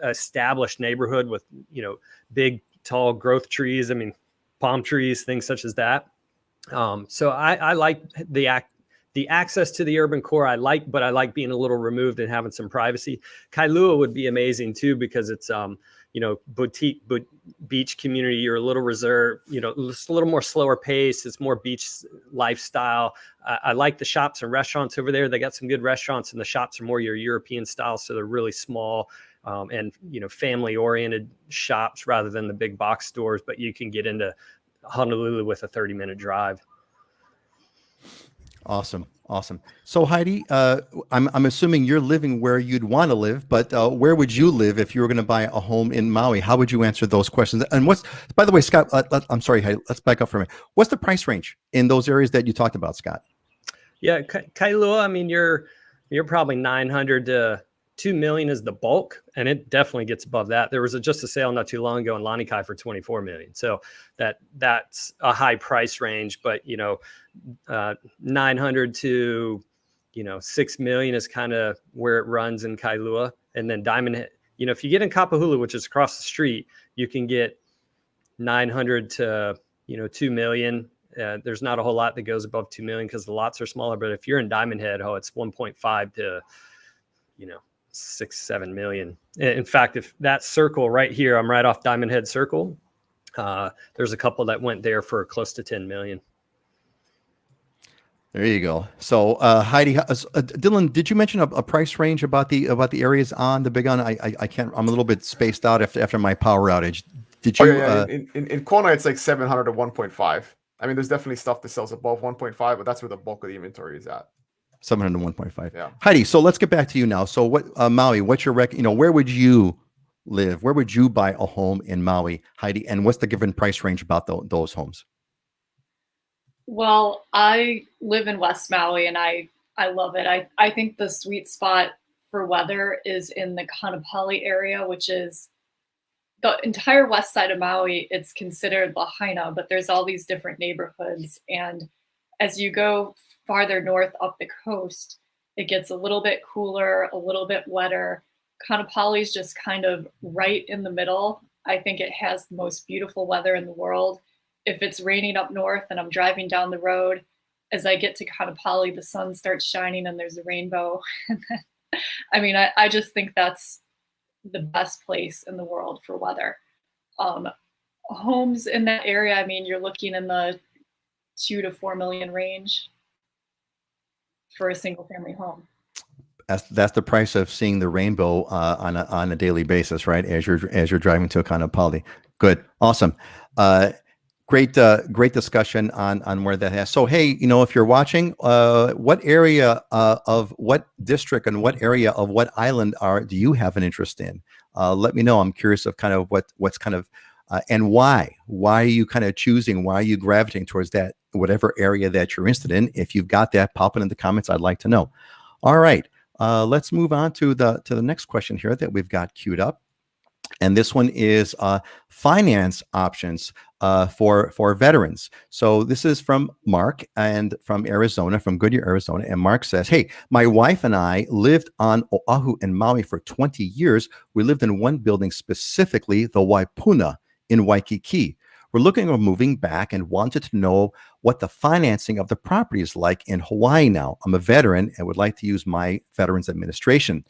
established neighborhood with, big, tall growth trees. I mean, palm trees, things such as that. So I like the access to the urban core. But I like being a little removed and having some privacy. Kailua would be amazing too, because it's, boutique beach community. You're a little reserved, just a little more slower pace. It's more beach lifestyle. I like the shops and restaurants over there. They got some good restaurants, and the shops are more your European style. So they're really small, and, family oriented shops rather than the big box stores, but you can get into Honolulu with a 30-minute drive. Awesome. So Heidi, I'm assuming you're living where you'd want to live, but where would you live if you were going to buy a home in Maui? How would you answer those questions? And by the way, Scott, I'm sorry, Heidi, let's back up for a minute. What's the price range in those areas that you talked about, Scott? Yeah, Kailua, I mean, you're probably 900 to 2 million is the bulk, and it definitely gets above that. There was just a sale not too long ago in Lanikai for 24 million. So that's a high price range, but 900 to 6 million is kind of where it runs in Kailua. And then Diamond Head, if you get in Kapahulu, which is across the street, you can get 900 to 2 million. There's not a whole lot that goes above 2 million because the lots are smaller. But if you're in Diamond Head, it's 1.5 to 6-7 million. In fact, if that circle right here, I'm right off Diamond Head Circle. There's a couple that went there for close to 10 million. There you go. So Heidi, Dylan, did you mention a price range about the areas on the Big Island? I can't. I'm a little bit spaced out after my power outage. Did you? In Kona, it's like 700 to 1.5. I mean, there's definitely stuff that sells above 1.5, but that's where the bulk of the inventory is at. 700 to 1.5. Yeah. Heidi, so let's get back to you now. So what, Maui, what's your where would you live? Where would you buy a home in Maui, Heidi? And what's the given price range about those homes? Well, I live in West Maui, and I love it. I think the sweet spot for weather is in the Kaanapali area, which is the entire west side of Maui. It's considered Lahaina, but there's all these different neighborhoods. And as you go farther north up the coast, it gets a little bit cooler, a little bit wetter. Kaanapali is just kind of right in the middle. I think it has the most beautiful weather in the world. If it's raining up north and I'm driving down the road, as I get to Kaanapali, the sun starts shining and there's a rainbow. I mean, I just think that's the best place in the world for weather. homes in that area, I mean, you're looking in the 2 to 4 million range for a single family home. That's the price of seeing the rainbow on a daily basis, right? As you're driving to a Kaanapali. Good, awesome, great discussion on where that has. So hey, if you're watching, what area of what district and what area of what island do you have an interest in? Let me know. I'm curious of kind of what's kind of and why are you kind of choosing? Why are you gravitating towards that whatever area that you're interested in? If you've got that, pop it in the comments. I'd like to know. All right. Let's move on to the next question here that we've got queued up, and this one is finance options for veterans. So this is from Mark and from Arizona, from Goodyear, Arizona. And Mark says, "Hey, my wife and I lived on Oahu and Maui for 20 years. We lived in one building, specifically the Waipuna in Waikiki. We're looking at moving back and wanted to know what the financing of the property is like in Hawaii now. I'm a veteran and would like to use my Veterans Administration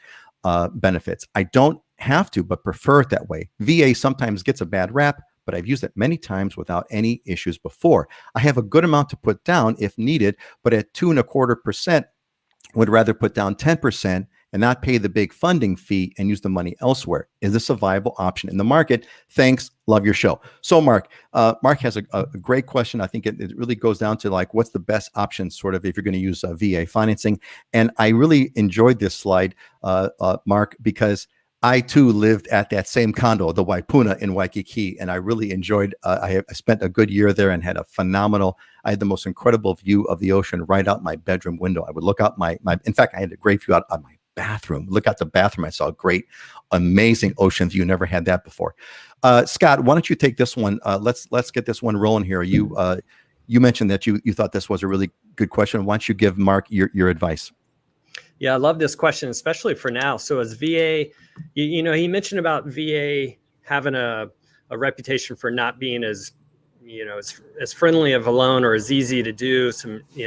benefits. I don't have to, but prefer it that way. VA sometimes gets a bad rap, but I've used it many times without any issues before. I have a good amount to put down if needed, but at 2.25%, would rather put down 10% and not pay the big funding fee and use the money elsewhere. Is this a viable option in the market? Thanks. Love your show." So Mark has a great question. I think it really goes down to like, what's the best option sort of if you're going to use VA financing? And I really enjoyed this slide, Mark, because I too lived at that same condo, the Waipuna in Waikiki, and I really enjoyed. I spent a good year there and had a phenomenal. I had the most incredible view of the ocean right out my bedroom window. I would look out my. In fact, I had a great view out on my bathroom. Look out the bathroom. I saw a great, amazing ocean view. Never had that before. Scott, why don't you take this one? Let's get this one rolling here. You mentioned that you thought this was a really good question. Why don't you give Mark your advice? Yeah, I love this question, especially for now. So as VA, he mentioned about VA having a reputation for not being as friendly of a loan or as easy to do,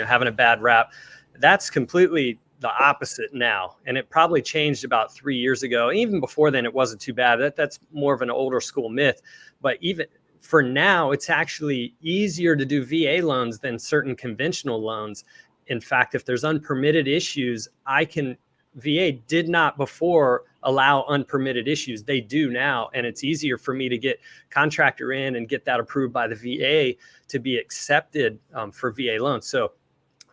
having a bad rap. That's completely the opposite now. And it probably changed about 3 years ago. Even before then, it wasn't too bad. That's more of an older school myth. But even for now, it's actually easier to do VA loans than certain conventional loans. In fact, if there's unpermitted issues, VA did not before allow unpermitted issues. They do now. And it's easier for me to get contractor in and get that approved by the VA to be accepted for VA loans. So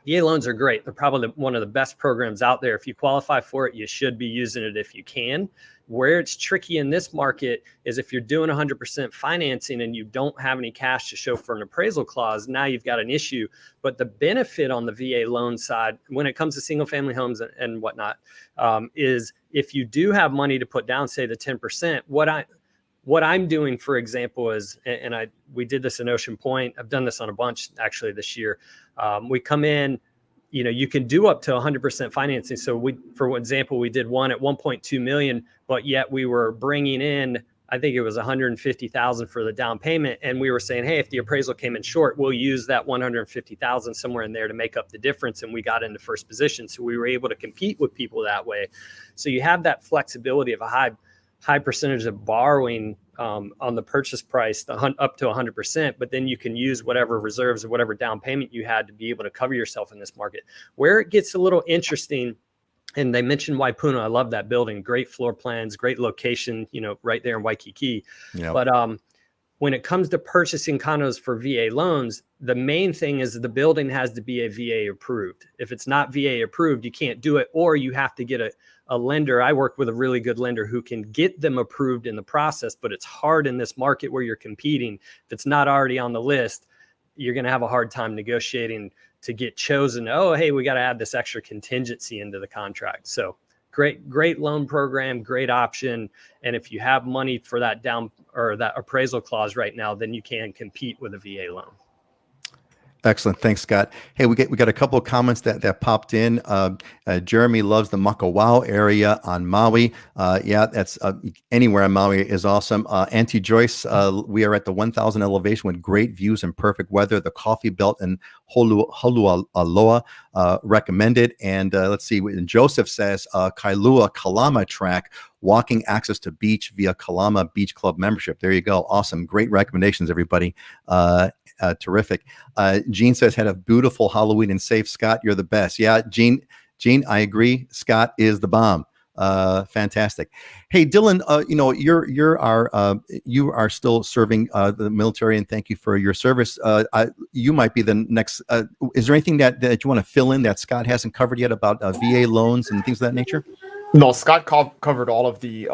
VA loans are great. They're probably one of the best programs out there. If you qualify for it, you should be using it if you can. Where it's tricky in this market is if you're doing 100% financing and you don't have any cash to show for an appraisal clause, now you've got an issue. But the benefit on the VA loan side, when it comes to single family homes and whatnot, is if you do have money to put down, say the 10%, what I'm doing, for example, is, we did this in Ocean Point. I've done this on a bunch actually this year. We come in, you can do up to 100% financing. So for example, we did one at 1.2 million, but yet we were bringing in, I think it was 150,000 for the down payment. And we were saying, hey, if the appraisal came in short, we'll use that 150,000 somewhere in there to make up the difference. And we got into first position. So we were able to compete with people that way. So you have that flexibility of a high percentage of borrowing on the purchase price, up to 100%, but then you can use whatever reserves or whatever down payment you had to be able to cover yourself in this market. Where it gets a little interesting, and they mentioned Waipuna, I love that building, great floor plans, great location, right there in Waikiki. Yep. But when it comes to purchasing condos for VA loans, the main thing is the building has to be a VA approved. If it's not VA approved, you can't do it, or you have to get a lender. I work with a really good lender who can get them approved in the process, but it's hard in this market where you're competing. If it's not already on the list, you're going to have a hard time negotiating to get chosen. Oh, hey, we got to add this extra contingency into the contract. So great loan program, great option. And if you have money for that down or that appraisal clause right now, then you can compete with a VA loan. Excellent. Thanks, Scott. Hey, we got a couple of comments that popped in. Jeremy loves the Makawao area on Maui. Yeah, that's anywhere on Maui is awesome. Auntie Joyce, we are at the 1,000 elevation with great views and perfect weather. The coffee belt and Aloha recommended. And let's see, and Joseph says Kailua Kalama track, walking access to beach via Kalama Beach Club membership. There you go. Awesome. Great recommendations, everybody. Terrific. Gene says, had a beautiful Halloween and safe. Scott, you're the best. Yeah, Gene, I agree. Scott is the bomb. Fantastic. Hey, Dylan, you are still serving the military, and thank you for your service. You might be the next. Is there anything that you want to fill in that Scott hasn't covered yet about VA loans and things of that nature? No, Scott covered all of the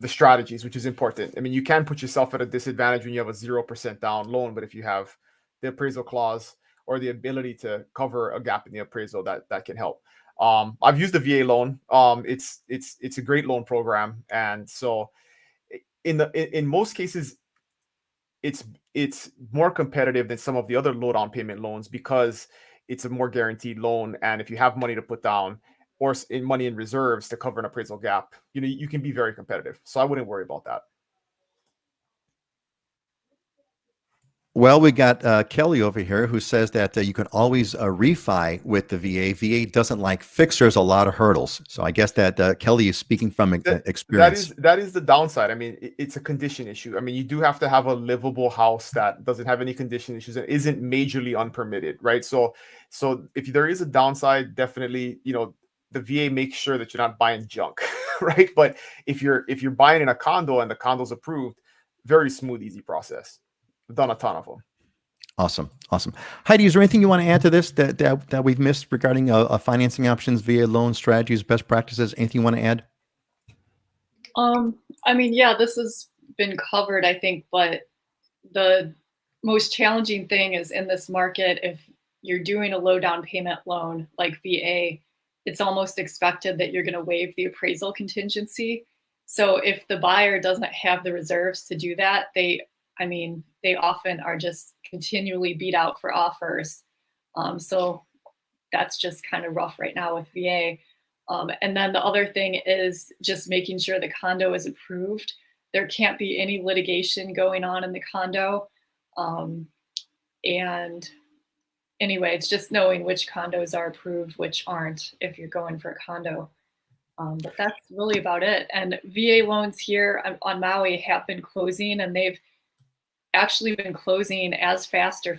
strategies, which is important. I mean, you can put yourself at a disadvantage when you have a 0% down loan, but if you have the appraisal clause or the ability to cover a gap in the appraisal, that can help. I've used the VA loan. It's a great loan program, and so in most cases, it's more competitive than some of the other low down payment loans because it's a more guaranteed loan, and if you have money to put down or in money in reserves to cover an appraisal gap, you can be very competitive. So I wouldn't worry about that. Well, we got Kelly over here who says that you can always refi with the VA. VA doesn't like fixers, a lot of hurdles. So I guess that Kelly is speaking from experience. That is the downside. I mean, it's a condition issue. I mean, you do have to have a livable house that doesn't have any condition issues and isn't majorly unpermitted, right? So if there is a downside, definitely, the VA makes sure that you're not buying junk, right? But if you're buying in a condo and the condo's approved, very smooth, easy process. I've done a ton of them. Awesome. Heidi, is there anything you want to add to this that we've missed regarding financing options, VA loan strategies, best practices? Anything you want to add? I mean, yeah, this has been covered, I think, but the most challenging thing is in this market, if you're doing a low down payment loan like VA, it's almost expected that you're going to waive the appraisal contingency. So if the buyer doesn't have the reserves to do that, they often are just continually beat out for offers. So that's just kind of rough right now with VA. And then the other thing is just making sure the condo is approved. There can't be any litigation going on in the condo. And anyway, it's just knowing which condos are approved, which aren't, if you're going for a condo. But that's really about it. And VA loans here on Maui have been closing, and they've actually been closing as faster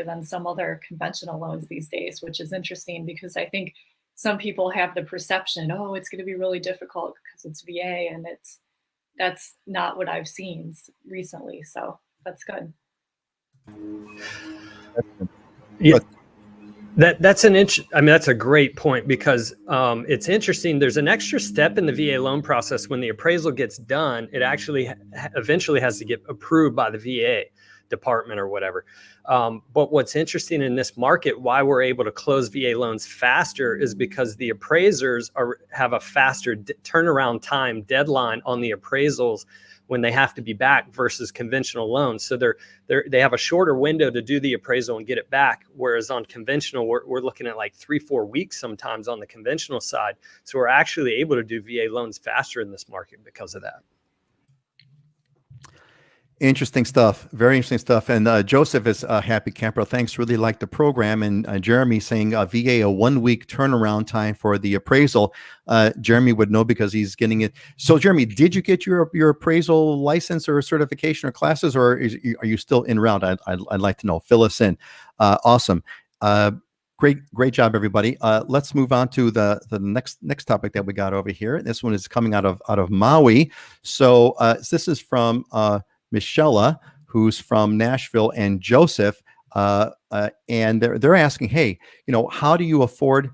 than some other conventional loans these days, which is interesting because I think some people have the perception, oh, it's going to be really difficult because it's VA, and that's not what I've seen recently. So that's good. Yeah, that's that's a great point because it's interesting. There's an extra step in the VA loan process. When the appraisal gets done, it actually eventually has to get approved by the VA department or whatever. But what's interesting in this market, why we're able to close VA loans faster, is because the appraisers have a faster turnaround time deadline on the appraisals when they have to be back versus conventional loans. So they have a shorter window to do the appraisal and get it back. Whereas on conventional, we're looking at like 3-4 weeks sometimes on the conventional side. So we're actually able to do VA loans faster in this market because of that. Interesting stuff. Very interesting stuff. And Joseph is a happy camper. Thanks. Really like the program. And Jeremy saying VA, a 1 week turnaround time for the appraisal. Jeremy would know because he's getting it. So Jeremy, did you get your appraisal license or certification or classes, or are you still en route? I'd like to know. Fill us in. Awesome. Great job, everybody. Let's move on to the next topic that we got over here. This one is coming out of Maui. So this is from Michelle, who's from Nashville, and Joseph, and they're asking, hey, how do you afford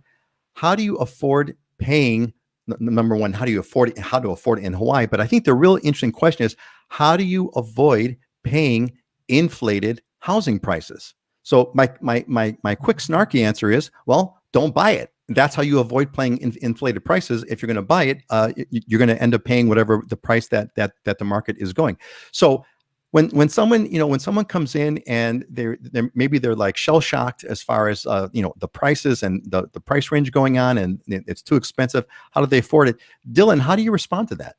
paying? Number one, how to afford it in Hawaii? But I think the real interesting question is, how do you avoid paying inflated housing prices? So my quick snarky answer is, well, don't buy it. That's how you avoid paying inflated prices. If you're going to buy it, you're going to end up paying whatever the price that the market is going. So when someone, when someone comes in and they're maybe they're like shell shocked as far as the prices and the price range going on, and it's too expensive. How do they afford it? Dylan, how do you respond to that?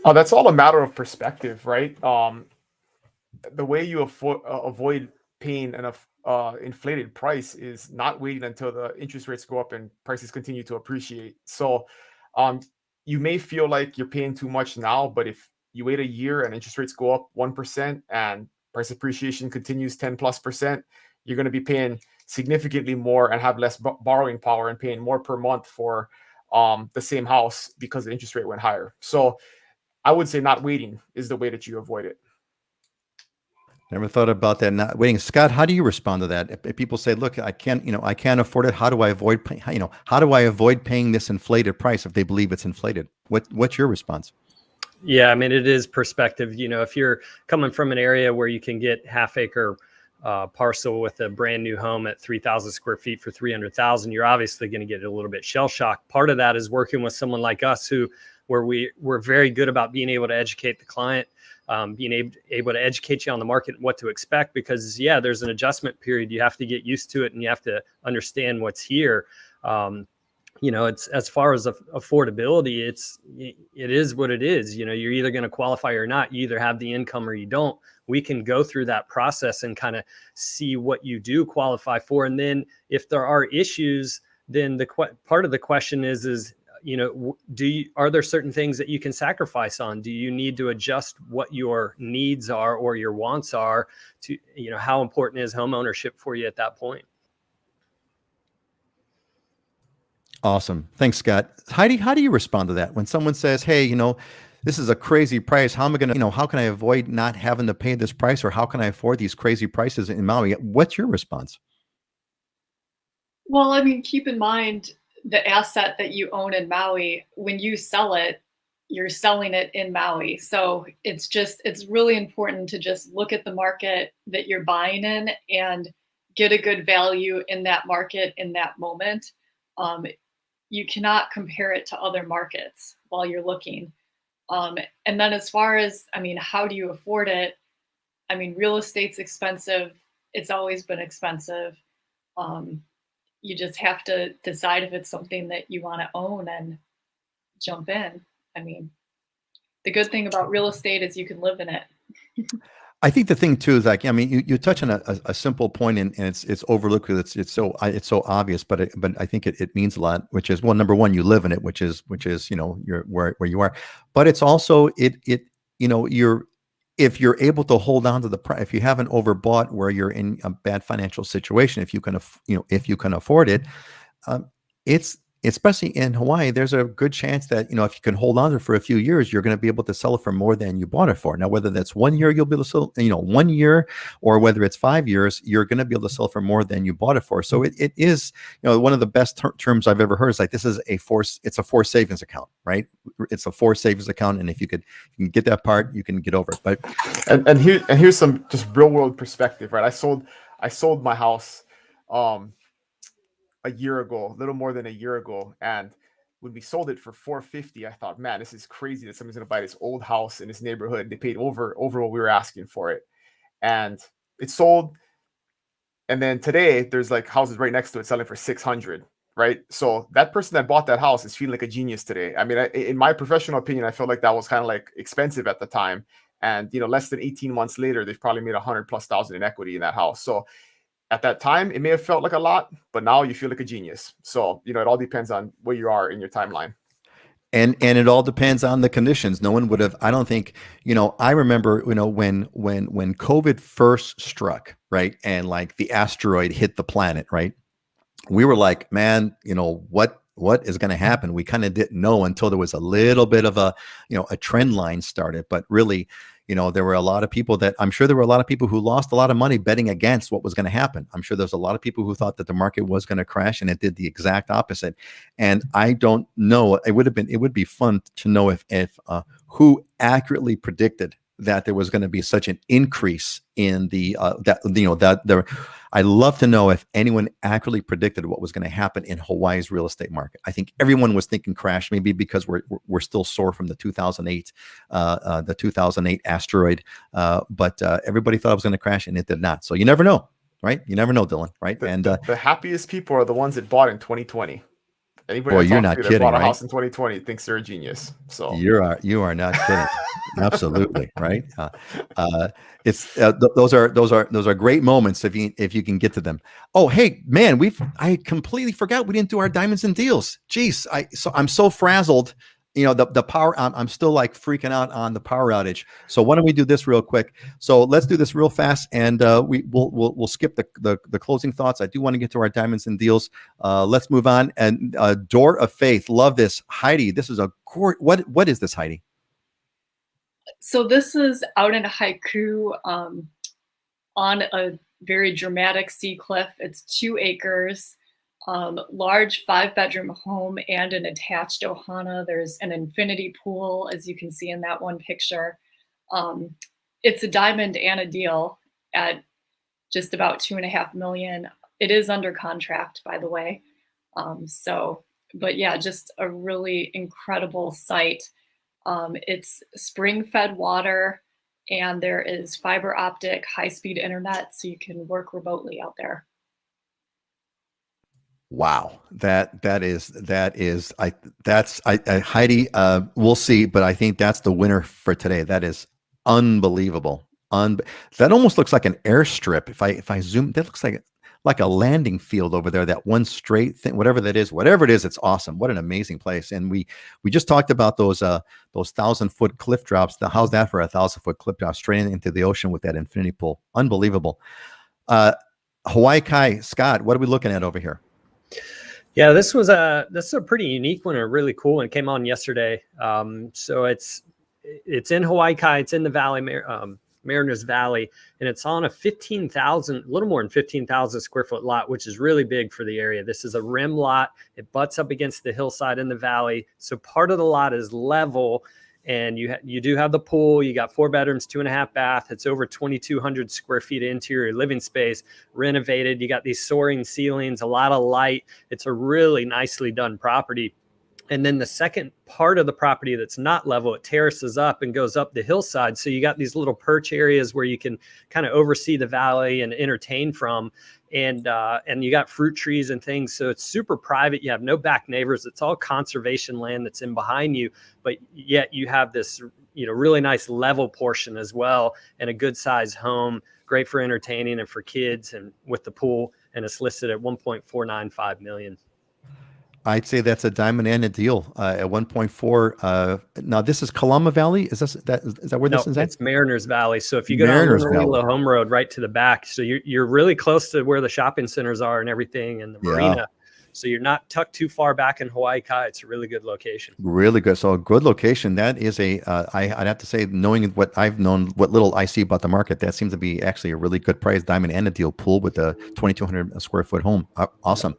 That's all a matter of perspective, right? The way you avoid paying an inflated price is not waiting until the interest rates go up and prices continue to appreciate. So you may feel like you're paying too much now, but if you wait a year and interest rates go up 1% and price appreciation continues 10+%, you're going to be paying significantly more and have less borrowing power and paying more per month for the same house because the interest rate went higher. So I would say not waiting is the way that you avoid it. Never thought about that. Not waiting. Scott, how do you respond to that? If people say, "Look, I can't afford it. How do I avoid, how do I avoid paying this inflated price?" If they believe it's inflated, what's your response? Yeah, I mean, it is perspective. If you're coming from an area where you can get half-acre parcel with a brand new home at 3,000 square feet for 300,000, you're obviously going to get a little bit shell shocked. Part of that is working with someone like us where we're very good about being able to educate the client. Being able to educate you on the market and what to expect, because there's an adjustment period. You have to get used to it and you have to understand what's here. It's as far as affordability, it is what it is. You're either going to qualify or not. You either have the income or you don't. We can go through that process and kind of see what you do qualify for. And then if there are issues, then part of the question is are there certain things that you can sacrifice on? Do you need to adjust what your needs are or your wants are to, how important is home ownership for you at that point? Awesome. Thanks, Scott. Heidi, how do you respond to that? When someone says, "Hey, this is a crazy price. How am I going to, how can I avoid not having to pay this price, or how can I afford these crazy prices in Maui?" What's your response? Well, I mean, keep in mind the asset that you own in Maui. When you sell it, you're selling it in Maui. So it's really important to just look at the market that you're buying in and get a good value in that market in that moment. You cannot compare it to other markets while you're looking. And then as far as, how do you afford it? Real estate's expensive. It's always been expensive. You just have to decide if it's something that you want to own and jump in. The good thing about real estate is you can live in it. I think the thing too is you touch on a simple point, and it's overlooked because it's so obvious, but I think it means a lot, which is, well, number one, you live in it, which is you're where you are, but it's also if you're able to hold on to the price, if you haven't overbought where you're in a bad financial situation, if you can afford it, it's, especially in Hawaii, there's a good chance that, if you can hold on to it for a few years, you're going to be able to sell it for more than you bought it for. Now, whether that's 1 year, you'll be able to sell, 1 year, or whether it's 5 years, you're going to be able to sell for more than you bought it for. So it is, one of the best terms I've ever heard is like, it's a forced savings account, right? It's a forced savings account. And if you can get that part, you can get over it. But and here's some just real world perspective, right? I sold my house a year ago, a little more than a year ago, and when we sold it for $450, I thought, man, this is crazy that someone's going to buy this old house in this neighborhood. They paid over what we were asking for it, and it sold. And then today, there's like houses right next to it selling for $600, right? So that person that bought that house is feeling like a genius today. In my professional opinion, I felt like that was kind of like expensive at the time, and less than 18 months later, they've probably made $100,000+ in equity in that house. So at that time, it may have felt like a lot, but now you feel like a genius. So, it all depends on where you are in your timeline. And it all depends on the conditions. No one would have, I don't think, I remember, when COVID first struck, right? And like the asteroid hit the planet, right? We were like, man, what is going to happen? We kind of didn't know until there was a little bit of a trend line started, but really, there were a lot of people who lost a lot of money betting against what was going to happen. I'm sure there's a lot of people who thought that the market was going to crash, and it did the exact opposite. And I don't know, it would be fun to know if who accurately predicted that there was going to be such an increase in the I love to know if anyone accurately predicted what was going to happen in Hawaii's real estate market. I think everyone was thinking crash, maybe because we're still sore from the 2008 asteroid, but everybody thought it was going to crash, and it did not. So you never know, right? You never know, Dylan, right? The happiest people are the ones that bought in 2020. Anybody Boy, I you're talk not to that kidding, bought a right? house in 2020 thinks they're a genius. So you are not kidding. Absolutely, right? Those are great moments if you can get to them. Oh, hey, man, I completely forgot we didn't do our diamonds and deals. Jeez, I'm so frazzled. The power. I'm still like freaking out on the power outage. So why don't we do this real quick? So let's do this real fast, and we'll skip the closing thoughts. I do want to get to our diamonds and deals. Let's move on. And Door of Faith, love this, Heidi. This is what is this, Heidi? So this is out in Haiku, on a very dramatic sea cliff. It's 2 acres. Large 5-bedroom home and an attached ohana. There's an infinity pool, as you can see in that one picture. It's a diamond and a deal at just about $2.5 million. It is under contract, by the way. But yeah, just a really incredible site. It's spring-fed water, and there is fiber optic high-speed internet, so you can work remotely out there. Wow, Heidi. We'll see, but I think that's the winner for today. That is unbelievable. That almost looks like an airstrip. If I zoom, that looks like a landing field over there. That one straight thing, whatever it is, it's awesome. What an amazing place. And we just talked about those 1,000-foot cliff drops. How's that for a 1,000-foot cliff drop straight into the ocean with that infinity pool? Unbelievable. Hawaii Kai, Scott, what are we looking at over here? Yeah, this is a pretty unique one, a really cool one. It came on yesterday. So it's in Hawaii Kai. It's in the Valley, Mariners Valley, and it's on a little more than 15,000 square foot lot, which is really big for the area. This is a rim lot. It butts up against the hillside in the valley. So part of the lot is level, and you do have the pool. You got 4 bedrooms, 2.5 bath. It's over 2,200 square feet of interior living space, renovated. You got these soaring ceilings, a lot of light. It's a really nicely done property. And then the second part of the property that's not level, it terraces up and goes up the hillside. So you got these little perch areas where you can kind of oversee the valley and entertain from. And you got fruit trees and things. So it's super private. You have no back neighbors. It's all conservation land that's in behind you. But yet you have this, really nice level portion as well, and a good sized home, great for entertaining and for kids, and with the pool. And it's listed at $1.495 million. I'd say that's a diamond and a deal at 1.4. Now this is Kalama Valley. Is that where this is at? It's Mariners Valley. So if you go down the home road right to the back, so you're really close to where the shopping centers are and everything, and the marina. So you're not tucked too far back in Hawaii Kai. It's a really good location. Really good. So a good location. That is I'd have to say, knowing what little I see about the market, that seems to be actually a really good price. Diamond and a deal pool with a 2,200 square foot home. Awesome.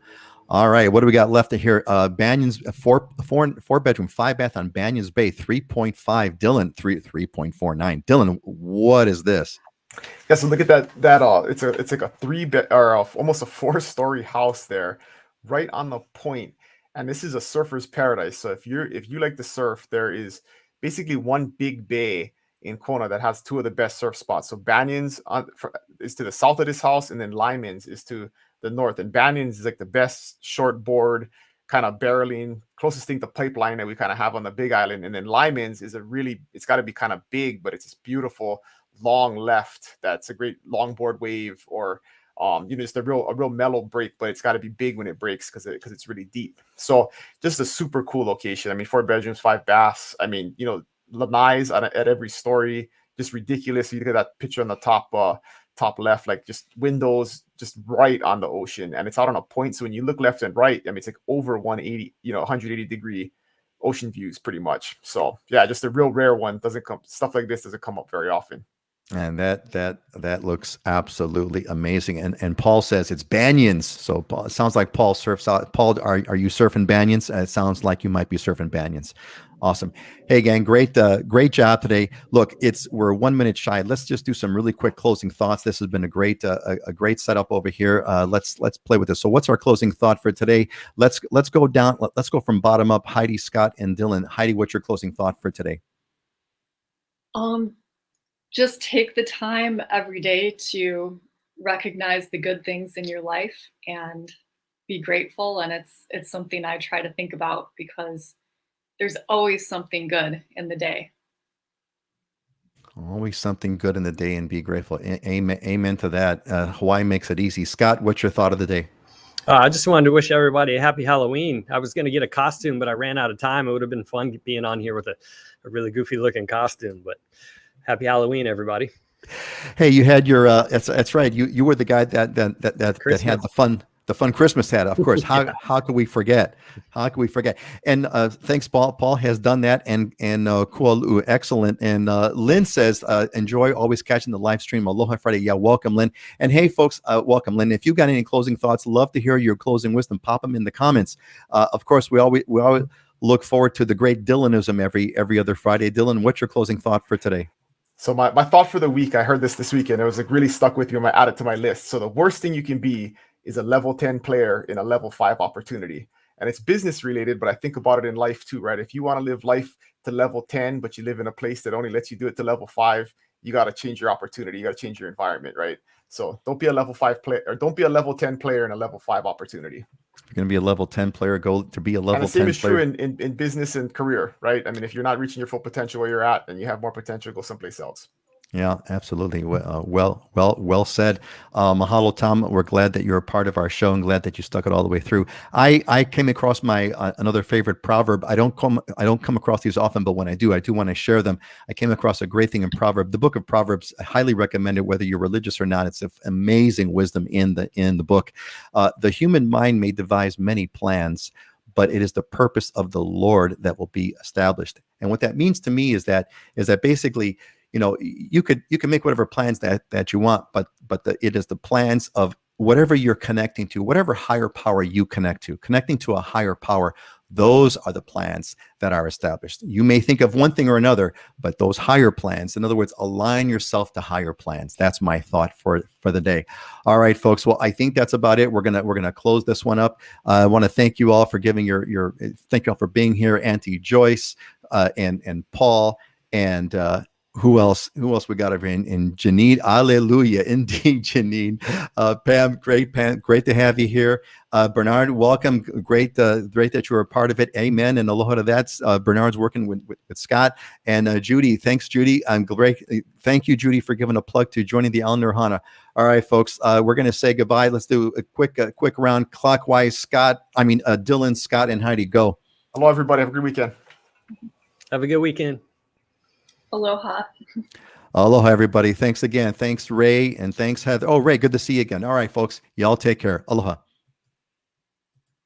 All right, what do we got left to here? Banyans, four bedroom, 5 bath on Banyans Bay, 3.5. Dylan, 3.49. Dylan, what is this? Yeah, so look at that. It's like a 3-bed or almost a 4-story house there, right on the point. And this is a surfer's paradise. So if you like to surf, there is basically one big bay in Kona that has 2 of the best surf spots. So Banyans is to the south of this house, and then Lyman's is to the north. And Banyans is like the best short board kind of barreling, closest thing to pipeline that we kind of have on the Big Island. And then Lyman's is it's got to be kind of big, but it's this beautiful long left that's a great longboard wave, or just a real mellow break, but it's got to be big when it breaks because it's really deep. So just a super cool location. I mean, 4 bedrooms, 5 baths. I mean, lanais at every story, just ridiculous. You look at that picture on the top left, like just windows just right on the ocean, and it's out on a point. So when you look left and right, I mean, it's like over 180 degree ocean views pretty much. So yeah, just a real rare one. Stuff like this doesn't come up very often. And that looks absolutely amazing. And Paul says it's Banyans. So Paul, it sounds like Paul surfs out. Paul, are you surfing Banyans? It sounds like you might be surfing Banyans. Awesome. Hey gang, great job today. Look, we're 1 minute shy. Let's just do some really quick closing thoughts. This has been a great setup over here. Let's play with this. So what's our closing thought for today? Let's go down. Let's go from bottom up. Heidi, Scott, and Dylan. Heidi, what's your closing thought for today? Just take the time every day to recognize the good things in your life and be grateful. And it's something I try to think about because there's always something good in the day. Always something good in the day, and be grateful. Amen to that. Hawaii makes it easy. Scott, what's your thought of the day? I just wanted to wish everybody a happy Halloween. I was going to get a costume, but I ran out of time. It would have been fun being on here with a really goofy looking costume, but happy Halloween, everybody. Hey, you had your that's right. You were the guy that had the fun Christmas hat, of course. How could we forget? How could we forget? And thanks, Paul. Paul has done that, and cool, excellent. And Lynn says, enjoy always catching the live stream. Aloha Friday. Yeah, welcome, Lynn. And hey, folks, welcome, Lynn. If you got any closing thoughts, love to hear your closing wisdom. Pop them in the comments. Of course, we always look forward to the great Dylanism every other Friday. Dylan, what's your closing thought for today? So my thought for the week, I heard this weekend. It was like really stuck with me. I added to my list. So the worst thing you can be is a level 10 player in a level 5 opportunity. And it's business related, but I think about it in life too, right? If you want to live life to level 10, but you live in a place that only lets you do it to level 5, you got to change your opportunity. You got to change your environment, right? So don't be a level 5 player, or don't be a level 10 player in a level 5 opportunity. You're going to be a level 10 player, go to be a level 10 player. And the same is true in business and career, right? I mean, if you're not reaching your full potential where you're at and you have more potential, go someplace else. Yeah, absolutely. Well said. Mahalo, Tom. We're glad that you're a part of our show and glad that you stuck it all the way through. I came across my another favorite proverb. I don't come across these often, but when I do want to share them. I came across a great thing in Proverb. The book of Proverbs, I highly recommend it, whether you're religious or not. It's amazing wisdom in the book. The human mind may devise many plans, but it is the purpose of the Lord that will be established. And what that means to me is that basically, you could make whatever plans that you want, but it is the plans of whatever you're connecting to, whatever higher power you connecting to a higher power. Those are the plans that are established. You may think of one thing or another, but those higher plans, in other words, align yourself to higher plans. That's my thought for the day. All right, folks. Well, I think that's about it. We're gonna close this one up. I want to thank you all for giving thank you all for being here, Auntie Joyce, and Paul, and who else we got over in Janine? Hallelujah. Indeed, Janine. Pam, great to have you here. Bernard, welcome. Great that you were a part of it. Amen. And aloha to that. Bernard's working with Scott. And Judy, thanks, Judy. I'm great. Thank you, Judy, for giving a plug to joining the Al Nirhana. All right, folks, we're going to say goodbye. Let's do a quick round clockwise. Dylan, Scott, and Heidi, go. Hello, everybody. Have a good weekend. Have a good weekend. Aloha. Aloha, everybody. Thanks again. Thanks, Ray, and thanks, Heather. Oh, Ray, good to see you again. All right, folks. Y'all take care. Aloha.